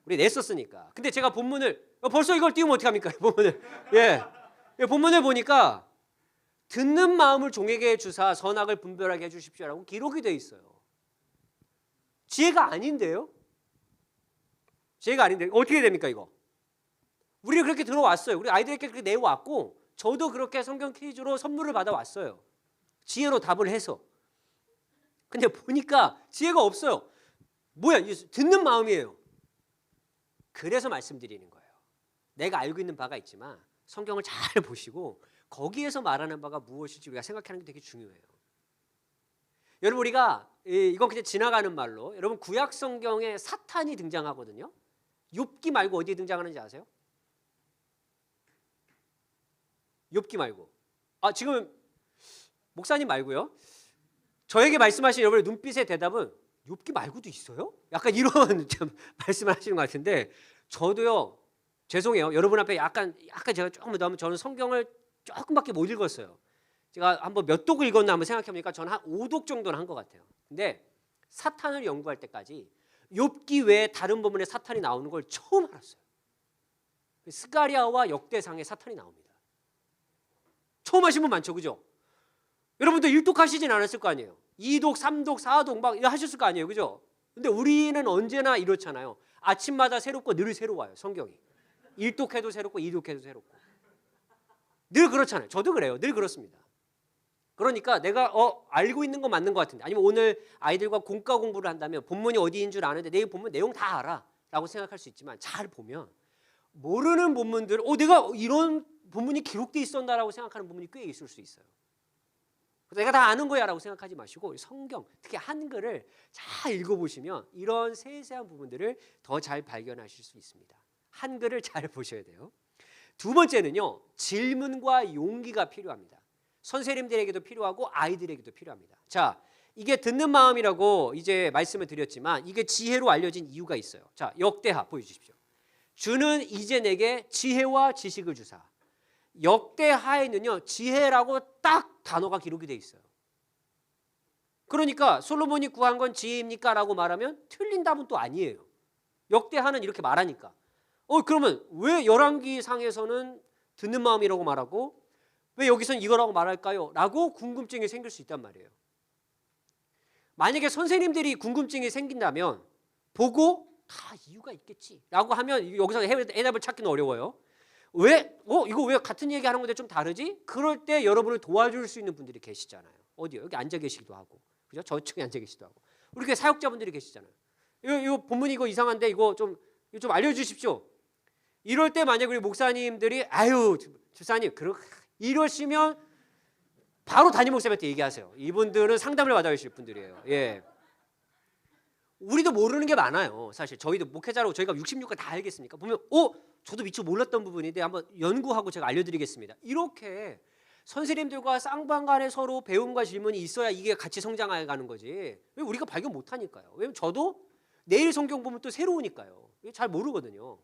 우리 냈었으니까. 근데 제가 본문을 벌써 이걸 띄우면 어떡합니까? 본문을. 예, 본문을 보니까 듣는 마음을 종에게 주사 선악을 분별하게 해주십시오라고 기록이 되어 있어요. 지혜가 아닌데요? 지혜가 아닌데 어떻게 됩니까 이거? 우리가 그렇게 들어왔어요. 우리 아이들에게 그렇게 내왔고 저도 그렇게 성경 퀴즈로 선물을 받아왔어요. 지혜로 답을 해서. 근데 보니까 지혜가 없어요. 뭐야? 듣는 마음이에요. 그래서 말씀드리는 거예요. 내가 알고 있는 바가 있지만 성경을 잘 보시고 거기에서 말하는 바가 무엇일지 우리가 생각하는 게 되게 중요해요. 여러분 우리가 이건 그냥 지나가는 말로 여러분 구약 성경에 사탄이 등장하거든요. 욥기 말고 어디에 등장하는지 아세요? 욥기 말고. 아, 지금 목사님 말고요. 저에게 말씀하신 여러분의 눈빛의 대답은 욥기 말고도 있어요? 약간 이런 좀 말씀을 하시는 것 같은데 저도요. 죄송해요. 여러분 앞에 약간 제가 조금 더 하면 저는 성경을 조금밖에 못 읽었어요. 제가 한번 몇 독을 읽었나 한번 생각해 보니까 저는 한 5독 정도는 한 것 같아요. 근데 사탄을 연구할 때까지 욥기 외에 다른 부분에 사탄이 나오는 걸 처음 알았어요. 스가랴와 역대상에 사탄이 나옵니다. 처음 하신 분 많죠, 그죠? 여러분도 1독하시진 않았을 거 아니에요. 2독, 3독, 4독 막 하셨을 거 아니에요, 그죠? 근데 우리는 언제나 이렇잖아요. 아침마다 새롭고 늘 새로워요, 성경이. 1독해도 새롭고 2독해도 새롭고. 늘 그렇잖아요. 저도 그래요. 늘 그렇습니다. 그러니까 내가 알고 있는 거 맞는 것 같은데 아니면 오늘 아이들과 공과 공부를 한다면 본문이 어디인 줄 아는데 내일 본문 내용 다 알아 라고 생각할 수 있지만 잘 보면 모르는 본문들 내가 이런 본문이 기록되어 있었나라고 생각하는 본문이 꽤 있을 수 있어요. 내가 다 아는 거야 라고 생각하지 마시고 성경, 특히 한글을 잘 읽어보시면 이런 세세한 부분들을 더 잘 발견하실 수 있습니다. 한글을 잘 보셔야 돼요. 두 번째는요, 질문과 용기가 필요합니다. 선생님들에게도 필요하고 아이들에게도 필요합니다. 자, 이게 듣는 마음이라고 이제 말씀을 드렸지만 이게 지혜로 알려진 이유가 있어요. 자, 역대하 보여주십시오. 주는 이제 내게 지혜와 지식을 주사. 역대하에는요, 지혜라고 딱 단어가 기록이 돼 있어요. 그러니까 솔로몬이 구한 건 지혜입니까? 라고 말하면 틀린 답은 또 아니에요. 역대하는 이렇게 말하니까. 그러면 왜 열왕기상에서는 듣는 마음이라고 말하고 왜 여기서는 이거라고 말할까요? 라고 궁금증이 생길 수 있단 말이에요. 만약에 선생님들이 궁금증이 생긴다면 보고 다 이유가 있겠지라고 하면 여기서 해답을 찾기는 어려워요. 왜? 이거 왜 같은 얘기 하는 건데 좀 다르지? 그럴 때 여러분을 도와줄 수 있는 분들이 계시잖아요. 어디요? 여기 앉아 계시기도 하고, 그죠? 저쪽에 앉아 계시기도 하고, 우리 교회 사역자분들이 계시잖아요. 이거 본문 이거 이상한데 이거 좀 알려주십시오. 이럴 때 만약 우리 목사님들이 아유 집사님 이러시면 바로 담임 목사님한테 얘기하세요. 이분들은 상담을 받아주실 분들이에요. 예. 우리도 모르는 게 많아요. 사실 저희도 목회자라고 저희가 66가 다 알겠습니까? 보면 저도 미처 몰랐던 부분인데 한번 연구하고 제가 알려드리겠습니다. 이렇게 선생님들과 쌍방간에 서로 배움과 질문이 있어야 이게 같이 성장해 가는 거지. 왜 우리가 발견 못하니까요. 왜냐면 저도 내일 성경 보면 또 새로우니까요. 잘 모르거든요.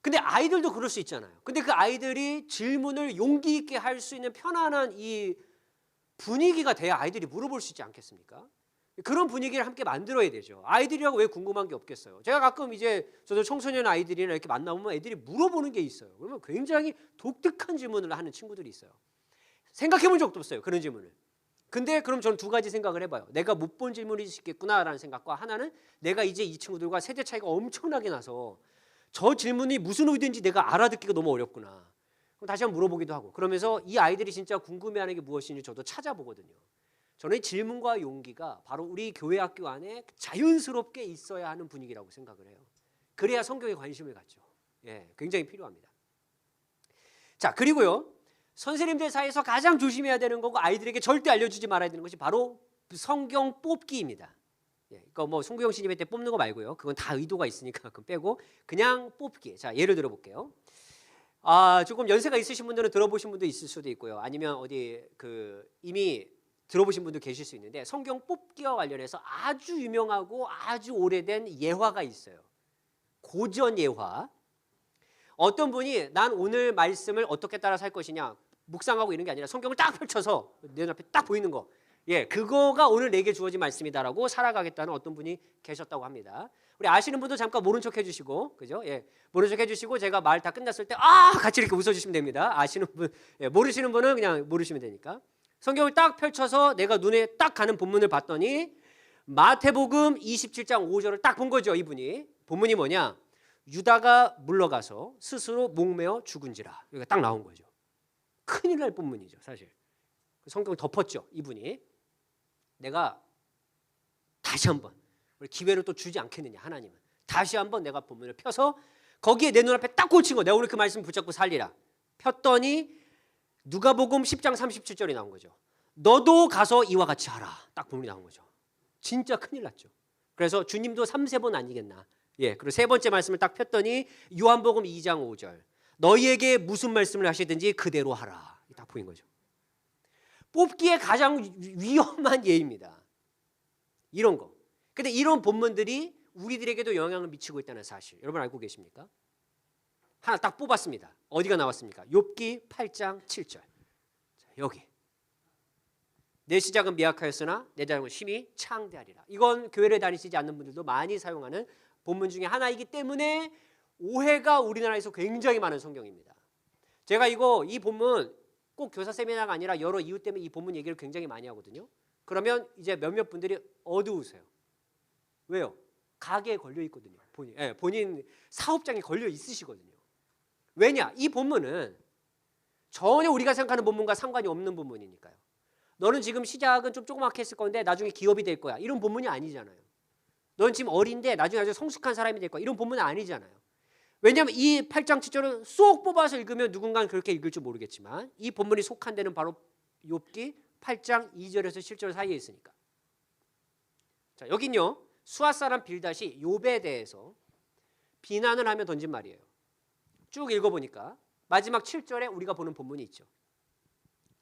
근데 아이들도 그럴 수 있잖아요. 근데 그 아이들이 질문을 용기 있게 할 수 있는 편안한 이 분위기가 돼야 아이들이 물어볼 수 있지 않겠습니까? 그런 분위기를 함께 만들어야 되죠. 아이들이라고 왜 궁금한 게 없겠어요. 제가 가끔 이제 저도 청소년 아이들이나 이렇게 만나보면 애들이 물어보는 게 있어요. 그러면 굉장히 독특한 질문을 하는 친구들이 있어요. 생각해 본 적도 없어요. 그런 질문을. 근데 그럼 저는 두 가지 생각을 해봐요. 내가 못 본 질문이 있겠구나라는 생각과 하나는 내가 이제 이 친구들과 세대 차이가 엄청나게 나서 저 질문이 무슨 의도인지 내가 알아듣기가 너무 어렵구나. 그럼 다시 한번 물어보기도 하고 그러면서 이 아이들이 진짜 궁금해하는 게 무엇인지 저도 찾아보거든요. 저는 질문과 용기가 바로 우리 교회 학교 안에 자연스럽게 있어야 하는 분위기라고 생각을 해요. 그래야 성경에 관심을 갖죠. 예, 굉장히 필요합니다. 자, 그리고요. 선생님들 사이에서 가장 조심해야 되는 거고 아이들에게 절대 알려주지 말아야 되는 것이 바로 성경 뽑기입니다. 예, 그러니까 뭐 송구영 신임회 때 뽑는 거 말고요. 그건 다 의도가 있으니까 그건 빼고 그냥 뽑기. 자, 예를 들어 볼게요. 조금 연세가 있으신 분들은 들어보신 분도 있을 수도 있고요. 아니면 어디 이미 들어보신 분도 계실 수 있는데 성경 뽑기와 관련해서 아주 유명하고 아주 오래된 예화가 있어요. 고전 예화. 어떤 분이 난 오늘 말씀을 어떻게 따라 살 것이냐 묵상하고 이런 게 아니라 성경을 딱 펼쳐서 내 눈앞에 딱 보이는 거. 예, 그거가 오늘 내게 주어진 말씀이다라고 살아가겠다는 어떤 분이 계셨다고 합니다. 우리 아시는 분도 잠깐 모른 척 해주시고, 그죠? 예, 모른 척 해주시고 제가 말 다 끝났을 때 같이 이렇게 웃어주시면 됩니다. 아시는 분, 예, 모르시는 분은 그냥 모르시면 되니까. 성경을 딱 펼쳐서 내가 눈에 딱 가는 본문을 봤더니 마태복음 27장 5절을 딱 본 거죠. 이분이 본문이 뭐냐? 유다가 물러가서 스스로 목매어 죽은지라. 여기가 딱 나온 거죠. 큰일 날 본문이죠, 사실. 성경을 덮었죠, 이분이. 내가 다시 한번 우리 기회를 또 주지 않겠느냐, 하나님은. 다시 한번 내가 본문을 펴서 거기에 내 눈앞에 딱 꽂힌 거. 내가 오늘 그 말씀 붙잡고 살리라. 폈더니 누가복음 10장 37절이 나온 거죠. 너도 가서 이와 같이 하라. 딱 본문이 나온 거죠. 진짜 큰일 났죠. 그래서 주님도 3-4번 아니겠나. 예, 그리고 세 번째 말씀을 딱 폈더니 요한복음 2장 5절. 너희에게 무슨 말씀을 하시든지 그대로 하라. 딱 보인 거죠. 뽑기에 가장 위험한 예입니다. 이런 거. 근데 이런 본문들이 우리들에게도 영향을 미치고 있다는 사실 여러분 알고 계십니까? 하나 딱 뽑았습니다. 어디가 나왔습니까? 욥기 8장 7절. 자, 여기. 내 시작은 미약하였으나 내 자랑은 심히 창대하리라. 이건 교회를 다니시지 않는 분들도 많이 사용하는 본문 중에 하나이기 때문에 오해가 우리나라에서 굉장히 많은 성경입니다. 제가 이 본문 꼭 교사 세미나가 아니라 여러 이유 때문에 이 본문 얘기를 굉장히 많이 하거든요. 그러면 이제 몇몇 분들이 어두우세요. 왜요? 가게에 걸려 있거든요. 본인 사업장에 걸려 있으시거든요. 왜냐? 이 본문은 전혀 우리가 생각하는 본문과 상관이 없는 본문이니까요. 너는 지금 시작은 좀 조그맣게 했을 건데 나중에 기업이 될 거야. 이런 본문이 아니잖아요. 넌 지금 어린데 나중에 성숙한 사람이 될 거야. 이런 본문은 아니잖아요. 왜냐하면 이 8장 7절을 쏙 뽑아서 읽으면 누군가는 그렇게 읽을 줄 모르겠지만 이 본문이 속한 데는 바로 욥기 8장 2절에서 7절 사이에 있으니까. 자, 여긴요. 수아 사람 빌닷이 욥에 대해서 비난을 하며 던진 말이에요. 쭉 읽어보니까 마지막 7절에 우리가 보는 본문이 있죠.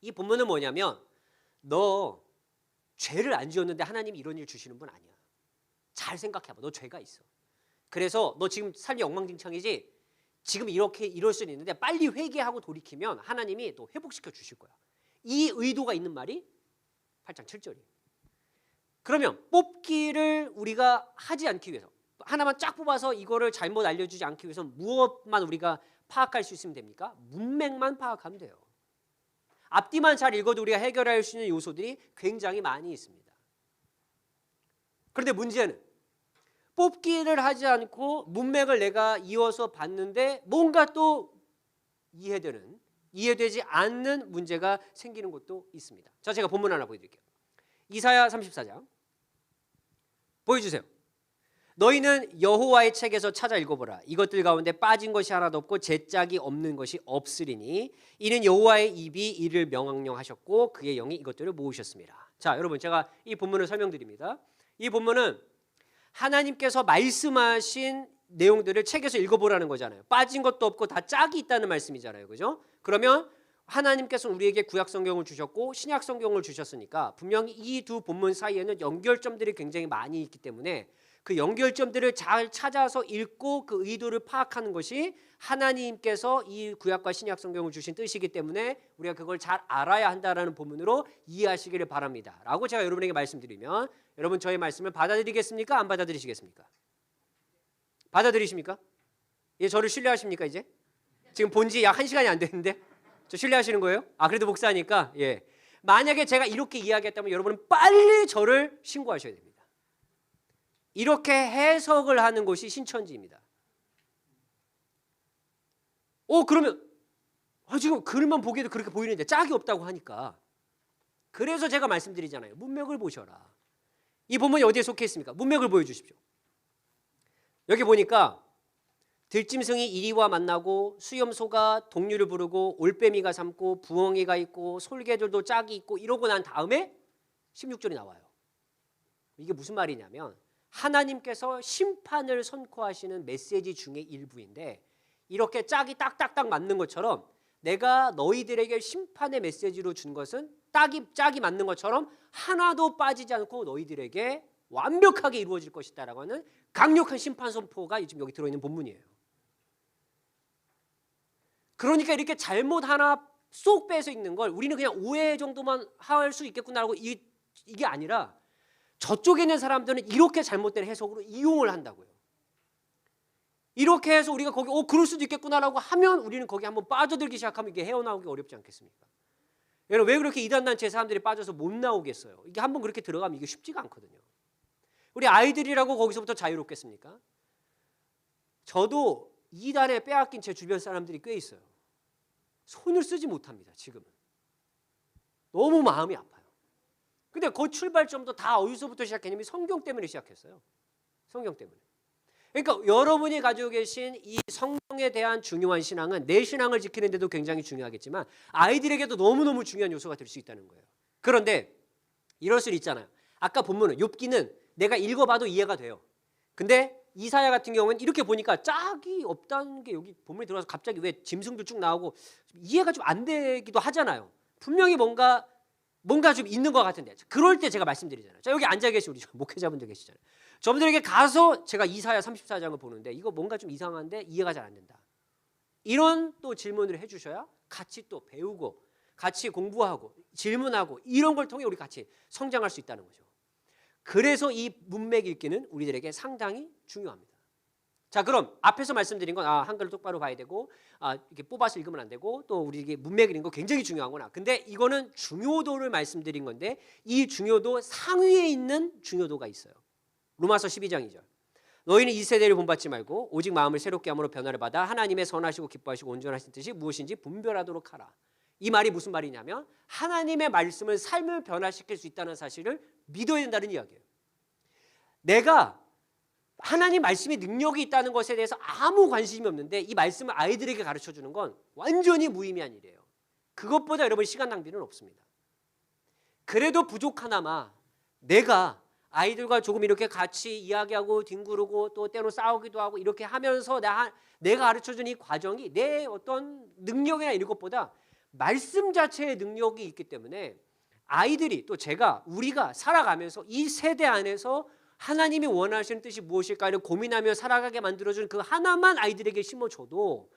이 본문은 뭐냐면 너 죄를 안 지었는데 하나님이 이런 일 주시는 분 아니야. 잘 생각해봐. 너 죄가 있어. 그래서 너 지금 삶이 엉망진창이지. 지금 이렇게 이럴 수는 있는데 빨리 회개하고 돌이키면 하나님이 또 회복시켜 주실 거야. 이 의도가 있는 말이 8장 7절이에요. 그러면 뽑기를 우리가 하지 않기 위해서 하나만 쫙 뽑아서 이거를 잘못 알려주지 않기 위해서 무엇만 우리가 파악할 수 있으면 됩니까? 문맥만 파악하면 돼요. 앞뒤만 잘 읽어도 우리가 해결할 수 있는 요소들이 굉장히 많이 있습니다. 그런데 문제는 뽑기를 하지 않고 문맥을 내가 이어서 봤는데 뭔가 또 이해되지 않는 문제가 생기는 것도 있습니다. 자, 제가 본문 하나 보여드릴게요. 이사야 34장 보여주세요. 너희는 여호와의 책에서 찾아 읽어보라. 이것들 가운데 빠진 것이 하나도 없고 제짝이 없는 것이 없으리니 이는 여호와의 입이 이를 명령하셨고 그의 영이 이것들을 모으셨습니다. 자, 여러분, 제가 이 본문을 설명드립니다. 이 본문은 하나님께서 말씀하신 내용들을 책에서 읽어보라는 거잖아요. 빠진 것도 없고 다 짝이 있다는 말씀이잖아요. 그죠? 그러면 하나님께서 우리에게 구약 성경을 주셨고 신약 성경을 주셨으니까 분명히 이 두 본문 사이에는 연결점들이 굉장히 많이 있기 때문에 그 연결점들을 잘 찾아서 읽고 그 의도를 파악하는 것이 하나님께서 이 구약과 신약 성경을 주신 뜻이기 때문에 우리가 그걸 잘 알아야 한다라는 본문으로 이해하시기를 바랍니다. 라고 제가 여러분에게 말씀드리면 여러분 저의 말씀을 받아들이겠습니까? 안 받아들이시겠습니까? 받아들이십니까? 예, 저를 신뢰하십니까 이제? 지금 본지 약 1시간이 안 됐는데 저 신뢰하시는 거예요? 아, 그래도 목사니까. 예. 만약에 제가 이렇게 이야기했다면 여러분은 빨리 저를 신고하셔야 됩니다. 이렇게 해석을 하는 것이 신천지입니다. 그러면 지금 글만 보기에도 그렇게 보이는데 짝이 없다고 하니까 그래서 제가 말씀드리잖아요. 문맥을 보셔라. 이 본문이 어디에 속해 있습니까? 문맥을 보여주십시오. 여기 보니까 들짐승이 이리와 만나고 수염소가 동류를 부르고 올빼미가 삶고 부엉이가 있고 솔개들도 짝이 있고 이러고 난 다음에 16절이 나와요. 이게 무슨 말이냐면 하나님께서 심판을 선고하시는 메시지 중에 일부인데 이렇게 짝이 딱딱딱 맞는 것처럼 내가 너희들에게 심판의 메시지로 준 것은 짝이 맞는 것처럼 하나도 빠지지 않고 너희들에게 완벽하게 이루어질 것이다라고 하는 강력한 심판 선포가 지금 여기 들어있는 본문이에요. 그러니까 이렇게 잘못 하나 쏙 빼서 읽는 걸 우리는 그냥 오해 정도만 할 수 있겠구나라고 이게 아니라 저쪽에 있는 사람들은 이렇게 잘못된 해석으로 이용을 한다고요. 이렇게 해서 우리가 거기 그럴 수도 있겠구나라고 하면 우리는 거기 한번 빠져들기 시작하면 이게 헤어나오기 어렵지 않겠습니까? 여러분 왜 그렇게 이단단체 사람들이 빠져서 못 나오겠어요? 이게 한번 그렇게 들어가면 이게 쉽지가 않거든요. 우리 아이들이라고 거기서부터 자유롭겠습니까? 저도 이단에 빼앗긴 제 주변 사람들이 꽤 있어요. 손을 쓰지 못합니다. 지금은. 너무 마음이 아파요. 근데 그 출발점도 다 어디서부터 시작했냐면 성경 때문에 시작했어요. 성경 때문에. 그러니까 여러분이 가지고 계신 이 성경에 대한 중요한 신앙은 내 신앙을 지키는 데도 굉장히 중요하겠지만 아이들에게도 너무너무 중요한 요소가 될 수 있다는 거예요. 그런데 이럴 수 있잖아요. 아까 본문은 욥기는 내가 읽어봐도 이해가 돼요. 근데 이사야 같은 경우는 이렇게 보니까 짝이 없다는 게 여기 본문에 들어가서 갑자기 왜 짐승도 쭉 나오고 이해가 좀 안 되기도 하잖아요. 분명히 뭔가 좀 있는 것 같은데 그럴 때 제가 말씀드리잖아요. 자, 여기 앉아 계신 우리 목회자분들 계시잖아요. 저분들에게 가서 제가 이사야 34장을 보는데 이거 뭔가 좀 이상한데 이해가 잘 안 된다. 이런 또 질문을 해주셔야 같이 또 배우고 같이 공부하고 질문하고 이런 걸 통해 우리 같이 성장할 수 있다는 거죠. 그래서 이 문맥 읽기는 우리들에게 상당히 중요합니다. 자, 그럼 앞에서 말씀드린 건 한글을 똑바로 봐야 되고 이렇게 뽑아서 읽으면 안 되고 또 우리 이게 문맥 읽는 거 굉장히 중요하구나. 근데 이거는 중요도를 말씀드린 건데 이 중요도 상위에 있는 중요도가 있어요. 로마서 12장 2절. 너희는 이 세대를 본받지 말고 오직 마음을 새롭게 함으로 변화를 받아 하나님의 선하시고 기뻐하시고 온전하신 뜻이 무엇인지 분별하도록 하라. 이 말이 무슨 말이냐면 하나님의 말씀은 삶을 변화시킬 수 있다는 사실을 믿어야 된다는 이야기예요. 내가 하나님 말씀이 능력이 있다는 것에 대해서 아무 관심이 없는데 이 말씀을 아이들에게 가르쳐주는 건 완전히 무의미한 일이에요. 그것보다 여러분 시간 낭비는 없습니다. 그래도 부족하나마 내가 아이들과 조금 이렇게 같이 이야기하고 뒹구르고 또 때로 싸우기도 하고 이렇게 하면서 내가 가르쳐준 이 과정이 내 어떤 능력이나 이런 것보다 말씀 자체의 능력이 있기 때문에 아이들이 또 우리가 살아가면서 이 세대 안에서 하나님이 원하시는 뜻이 무엇일까를 고민하며 살아가게 만들어준 그 하나만 아이들에게 심어줘도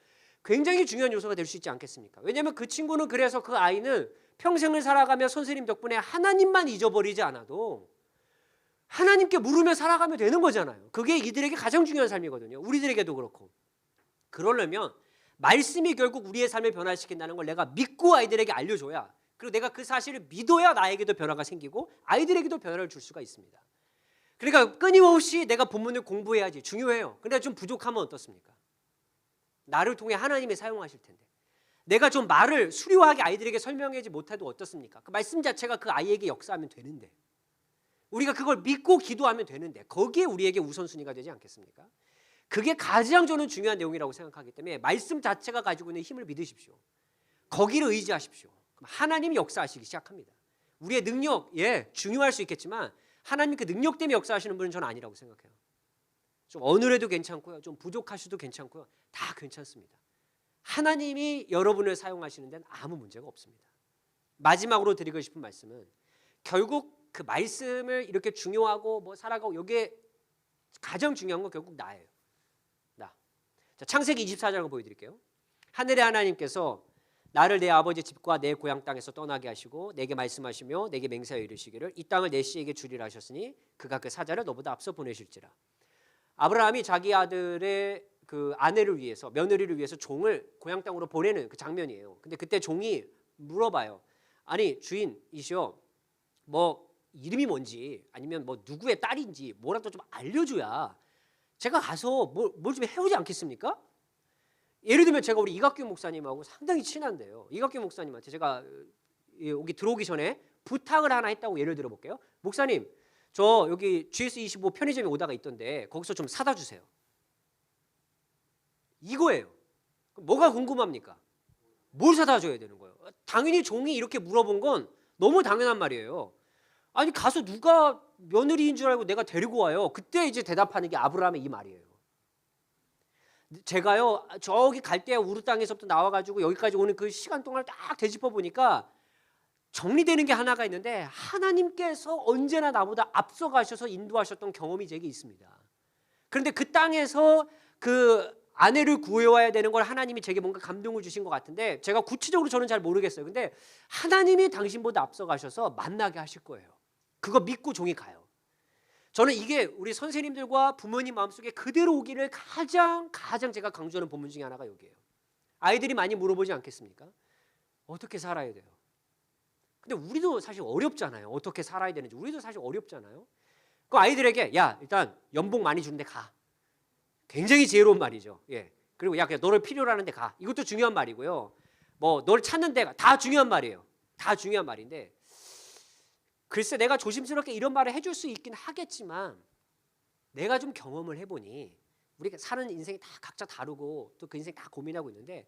굉장히 중요한 요소가 될 수 있지 않겠습니까? 왜냐하면 그 친구는 그래서 그 아이는 평생을 살아가며 선생님 덕분에 하나님만 잊어버리지 않아도 하나님께 물으며 살아가면 되는 거잖아요. 그게 이들에게 가장 중요한 삶이거든요. 우리들에게도 그렇고. 그러려면 말씀이 결국 우리의 삶을 변화시킨다는 걸 내가 믿고 아이들에게 알려줘야, 그리고 내가 그 사실을 믿어야 나에게도 변화가 생기고 아이들에게도 변화를 줄 수가 있습니다. 그러니까 끊임없이 내가 본문을 공부해야지 중요해요. 근데 좀 부족하면 어떻습니까? 나를 통해 하나님이 사용하실 텐데 내가 좀 말을 수려하게 아이들에게 설명하지 못해도 어떻습니까? 그 말씀 자체가 그 아이에게 역사하면 되는데 우리가 그걸 믿고 기도하면 되는데 거기에 우리에게 우선순위가 되지 않겠습니까? 그게 가장 저는 중요한 내용이라고 생각하기 때문에 말씀 자체가 가지고 있는 힘을 믿으십시오. 거기를 의지하십시오. 그럼 하나님이 역사하시기 시작합니다. 우리의 능력, 중요할 수 있겠지만 하나님 그 능력 때문에 역사하시는 분은 저는 아니라고 생각해요. 좀 어느래도 괜찮고요. 좀 부족하셔도 괜찮고요. 다 괜찮습니다. 하나님이 여러분을 사용하시는 데는 아무 문제가 없습니다. 마지막으로 드리고 싶은 말씀은 결국 그 말씀을 이렇게 중요하고 뭐 살아가고 여기에 가장 중요한 건 결국 나예요. 나. 자, 창세기 24장을 보여드릴게요. 하늘의 하나님께서 나를 내 아버지 집과 내 고향 땅에서 떠나게 하시고 내게 말씀하시며 내게 맹세하여 이르시기를 이 땅을 내 씨에게 주리라 하셨으니 그가 그 사자를 너보다 앞서 보내실지라. 아브라함이 자기 아들의 그 아내를 위해서 며느리를 위해서 종을 고향 땅으로 보내는 그 장면이에요. 근데 그때 종이 물어봐요. 아니 주인이시여 뭐 이름이 뭔지 아니면 뭐 누구의 딸인지 뭐라도 좀 알려줘야 제가 가서 뭘 좀 해오지 않겠습니까? 예를 들면 제가 우리 이각규 목사님하고 상당히 친한데요. 이각규 목사님한테 제가 여기 들어오기 전에 부탁을 하나 했다고 예를 들어 볼게요. 목사님 저 여기 GS25 편의점에 오다가 있던데 거기서 좀 사다 주세요. 이거예요. 뭐가 궁금합니까? 뭘 사다 줘야 되는 거예요? 당연히 종이 이렇게 물어본 건 너무 당연한 말이에요. 아니 가서 누가 며느리인 줄 알고 내가 데리고 와요. 그때 이제 대답하는 게 아브라함의 이 말이에요. 제가요 저기 갈대아 우르 땅에서부터 나와가지고 여기까지 오는 그 시간 동안을 딱 되짚어 보니까 정리되는 게 하나가 있는데 하나님께서 언제나 나보다 앞서가셔서 인도하셨던 경험이 제게 있습니다. 그런데 그 땅에서 그 아내를 구해와야 되는 걸 하나님이 제게 뭔가 감동을 주신 것 같은데 제가 구체적으로 저는 잘 모르겠어요. 근데 하나님이 당신보다 앞서가셔서 만나게 하실 거예요. 그거 믿고 종이 가요. 저는 이게 우리 선생님들과 부모님 마음속에 그대로 오기를 가장 제가 강조하는 본문 중에 하나가 여기예요. 아이들이 많이 물어보지 않겠습니까? 어떻게 살아야 돼요? 근데 우리도 사실 어렵잖아요. 어떻게 살아야 되는지 우리도 사실 어렵잖아요. 그 아이들에게 야 일단 연봉 많이 주는데 가. 굉장히 지혜로운 말이죠. 그리고 야 그냥 너를 필요로 하는데 가. 이것도 중요한 말이고요. 뭐 너를 찾는 데가 다 중요한 말이에요. 다 중요한 말인데 글쎄 내가 조심스럽게 이런 말을 해줄 수 있긴 하겠지만 내가 좀 경험을 해보니 우리가 사는 인생이 다 각자 다르고 또 그 인생 다 고민하고 있는데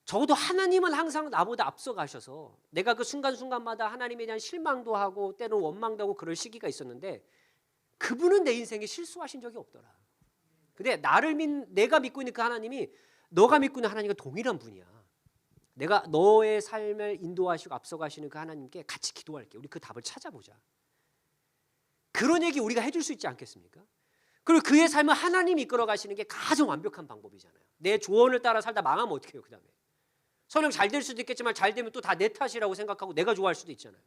적어도 하나님은 항상 나보다 앞서 가셔서 내가 그 순간순간마다 하나님에 대한 실망도 하고 때로는 원망도 하고 그럴 시기가 있었는데 그분은 내 인생에 실수하신 적이 없더라. 근데 내가 믿고 있는 그 하나님이 너가 믿고 있는 하나님과 동일한 분이야. 내가 너의 삶을 인도하시고 앞서가시는 그 하나님께 같이 기도할게. 우리 그 답을 찾아보자. 그런 얘기 우리가 해줄 수 있지 않겠습니까? 그리고 그의 삶을 하나님이 이끌어 가시는 게 가장 완벽한 방법이잖아요. 내 조언을 따라 살다 망하면 어떻게 해요? 그 다음에 설령 잘 될 수도 있겠지만 잘 되면 또 다 내 탓이라고 생각하고 내가 좋아할 수도 있잖아요.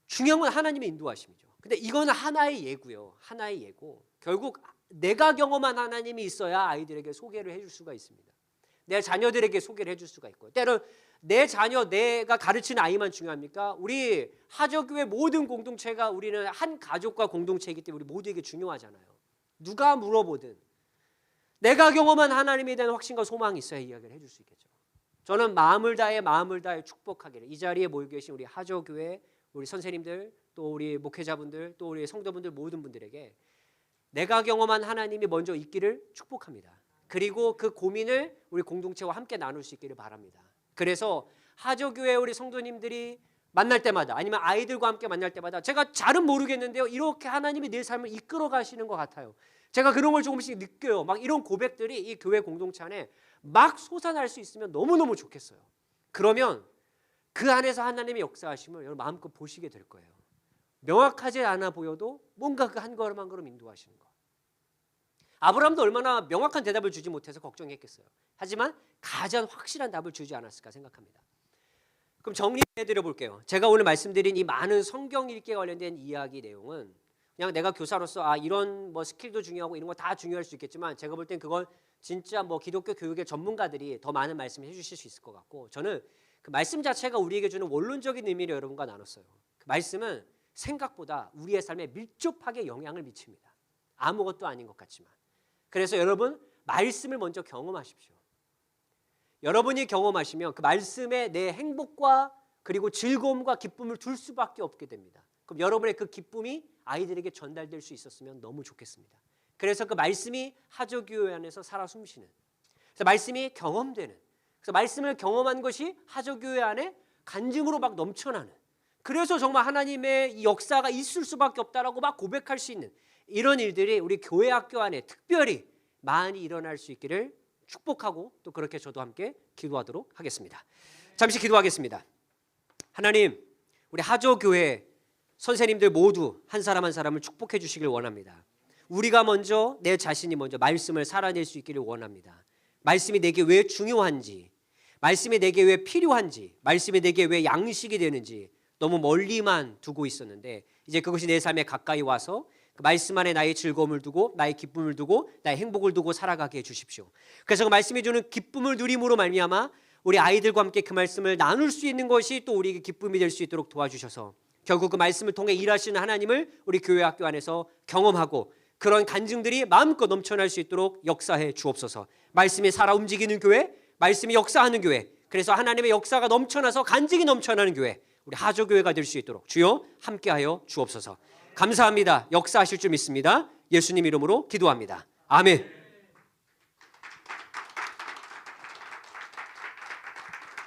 중요한 건 하나님의 인도하심이죠. 근데 이건 하나의 예고요. 하나의 예고. 결국 내가 경험한 하나님이 있어야 아이들에게 소개를 해줄 수가 있습니다. 내 자녀들에게 소개를 해줄 수가 있고요. 때론 내 자녀, 내가 가르치는 아이만 중요합니까? 우리 하저교회 모든 공동체가 우리는 한 가족과 공동체이기 때문에 우리 모두에게 중요하잖아요. 누가 물어보든 내가 경험한 하나님에 대한 확신과 소망이 있어야 이야기를 해줄 수 있겠죠. 저는 마음을 다해 축복하기를 이 자리에 모여 계신 우리 하저교회 우리 선생님들 또 우리 목회자분들 또 우리 성도분들 모든 분들에게 내가 경험한 하나님이 먼저 있기를 축복합니다. 그리고 그 고민을 우리 공동체와 함께 나눌 수 있기를 바랍니다. 그래서 하저교회 우리 성도님들이 만날 때마다 아니면 아이들과 함께 만날 때마다 제가 잘은 모르겠는데요. 이렇게 하나님이 내 삶을 이끌어 가시는 것 같아요. 제가 그런 걸 조금씩 느껴요. 막 이런 고백들이 이 교회 공동체 안에 막 솟아날 수 있으면 너무너무 좋겠어요. 그러면 그 안에서 하나님의 역사하심을 여러분 마음껏 보시게 될 거예요. 명확하지 않아 보여도 뭔가 그 한 걸음 한 걸음 인도하시는 거. 아브라함도 얼마나 명확한 대답을 주지 못해서 걱정했겠어요. 하지만 가장 확실한 답을 주지 않았을까 생각합니다. 그럼 정리해드려 볼게요. 제가 오늘 말씀드린 이 많은 성경 읽기에 관련된 이야기 내용은 그냥 내가 교사로서 이런 뭐 스킬도 중요하고 이런 거 다 중요할 수 있겠지만 제가 볼 땐 그건 진짜 뭐 기독교 교육의 전문가들이 더 많은 말씀을 해주실 수 있을 것 같고 저는 그 말씀 자체가 우리에게 주는 원론적인 의미를 여러분과 나눴어요. 그 말씀은 생각보다 우리의 삶에 밀접하게 영향을 미칩니다. 아무것도 아닌 것 같지만. 그래서 여러분 말씀을 먼저 경험하십시오. 여러분이 경험하시면 그 말씀에 내 행복과 그리고 즐거움과 기쁨을 둘 수밖에 없게 됩니다. 그럼 여러분의 그 기쁨이 아이들에게 전달될 수 있었으면 너무 좋겠습니다. 그래서 그 말씀이 하조교회 안에서 살아 숨쉬는, 그래서 말씀이 경험되는, 그래서 말씀을 경험한 것이 하조교회 안에 간증으로 막 넘쳐나는, 그래서 정말 하나님의 이 역사가 있을 수밖에 없다라고 막 고백할 수 있는 이런 일들이 우리 교회 학교 안에 특별히 많이 일어날 수 있기를 축복하고 또 그렇게 저도 함께 기도하도록 하겠습니다. 잠시 기도하겠습니다. 하나님, 우리 하조교회 선생님들 모두 한 사람 한 사람을 축복해 주시길 원합니다. 우리가 먼저, 내 자신이 먼저 말씀을 살아낼 수 있기를 원합니다. 말씀이 내게 왜 중요한지, 말씀이 내게 왜 필요한지, 말씀이 내게 왜 양식이 되는지 너무 멀리만 두고 있었는데 이제 그것이 내 삶에 가까이 와서 그 말씀 안에 나의 즐거움을 두고 나의 기쁨을 두고 나의 행복을 두고 살아가게 해주십시오. 그래서 그 말씀이 주는 기쁨을 누림으로 말미암아 우리 아이들과 함께 그 말씀을 나눌 수 있는 것이 또 우리에게 기쁨이 될 수 있도록 도와주셔서 결국 그 말씀을 통해 일하시는 하나님을 우리 교회 학교 안에서 경험하고 그런 간증들이 마음껏 넘쳐날 수 있도록 역사해 주옵소서. 말씀이 살아 움직이는 교회, 말씀이 역사하는 교회, 그래서 하나님의 역사가 넘쳐나서 간증이 넘쳐나는 교회, 우리 하조교회가 될 수 있도록 주여 함께하여 주옵소서. 감사합니다. 역사하실 줄 믿습니다. 예수님 이름으로 기도합니다. 아멘.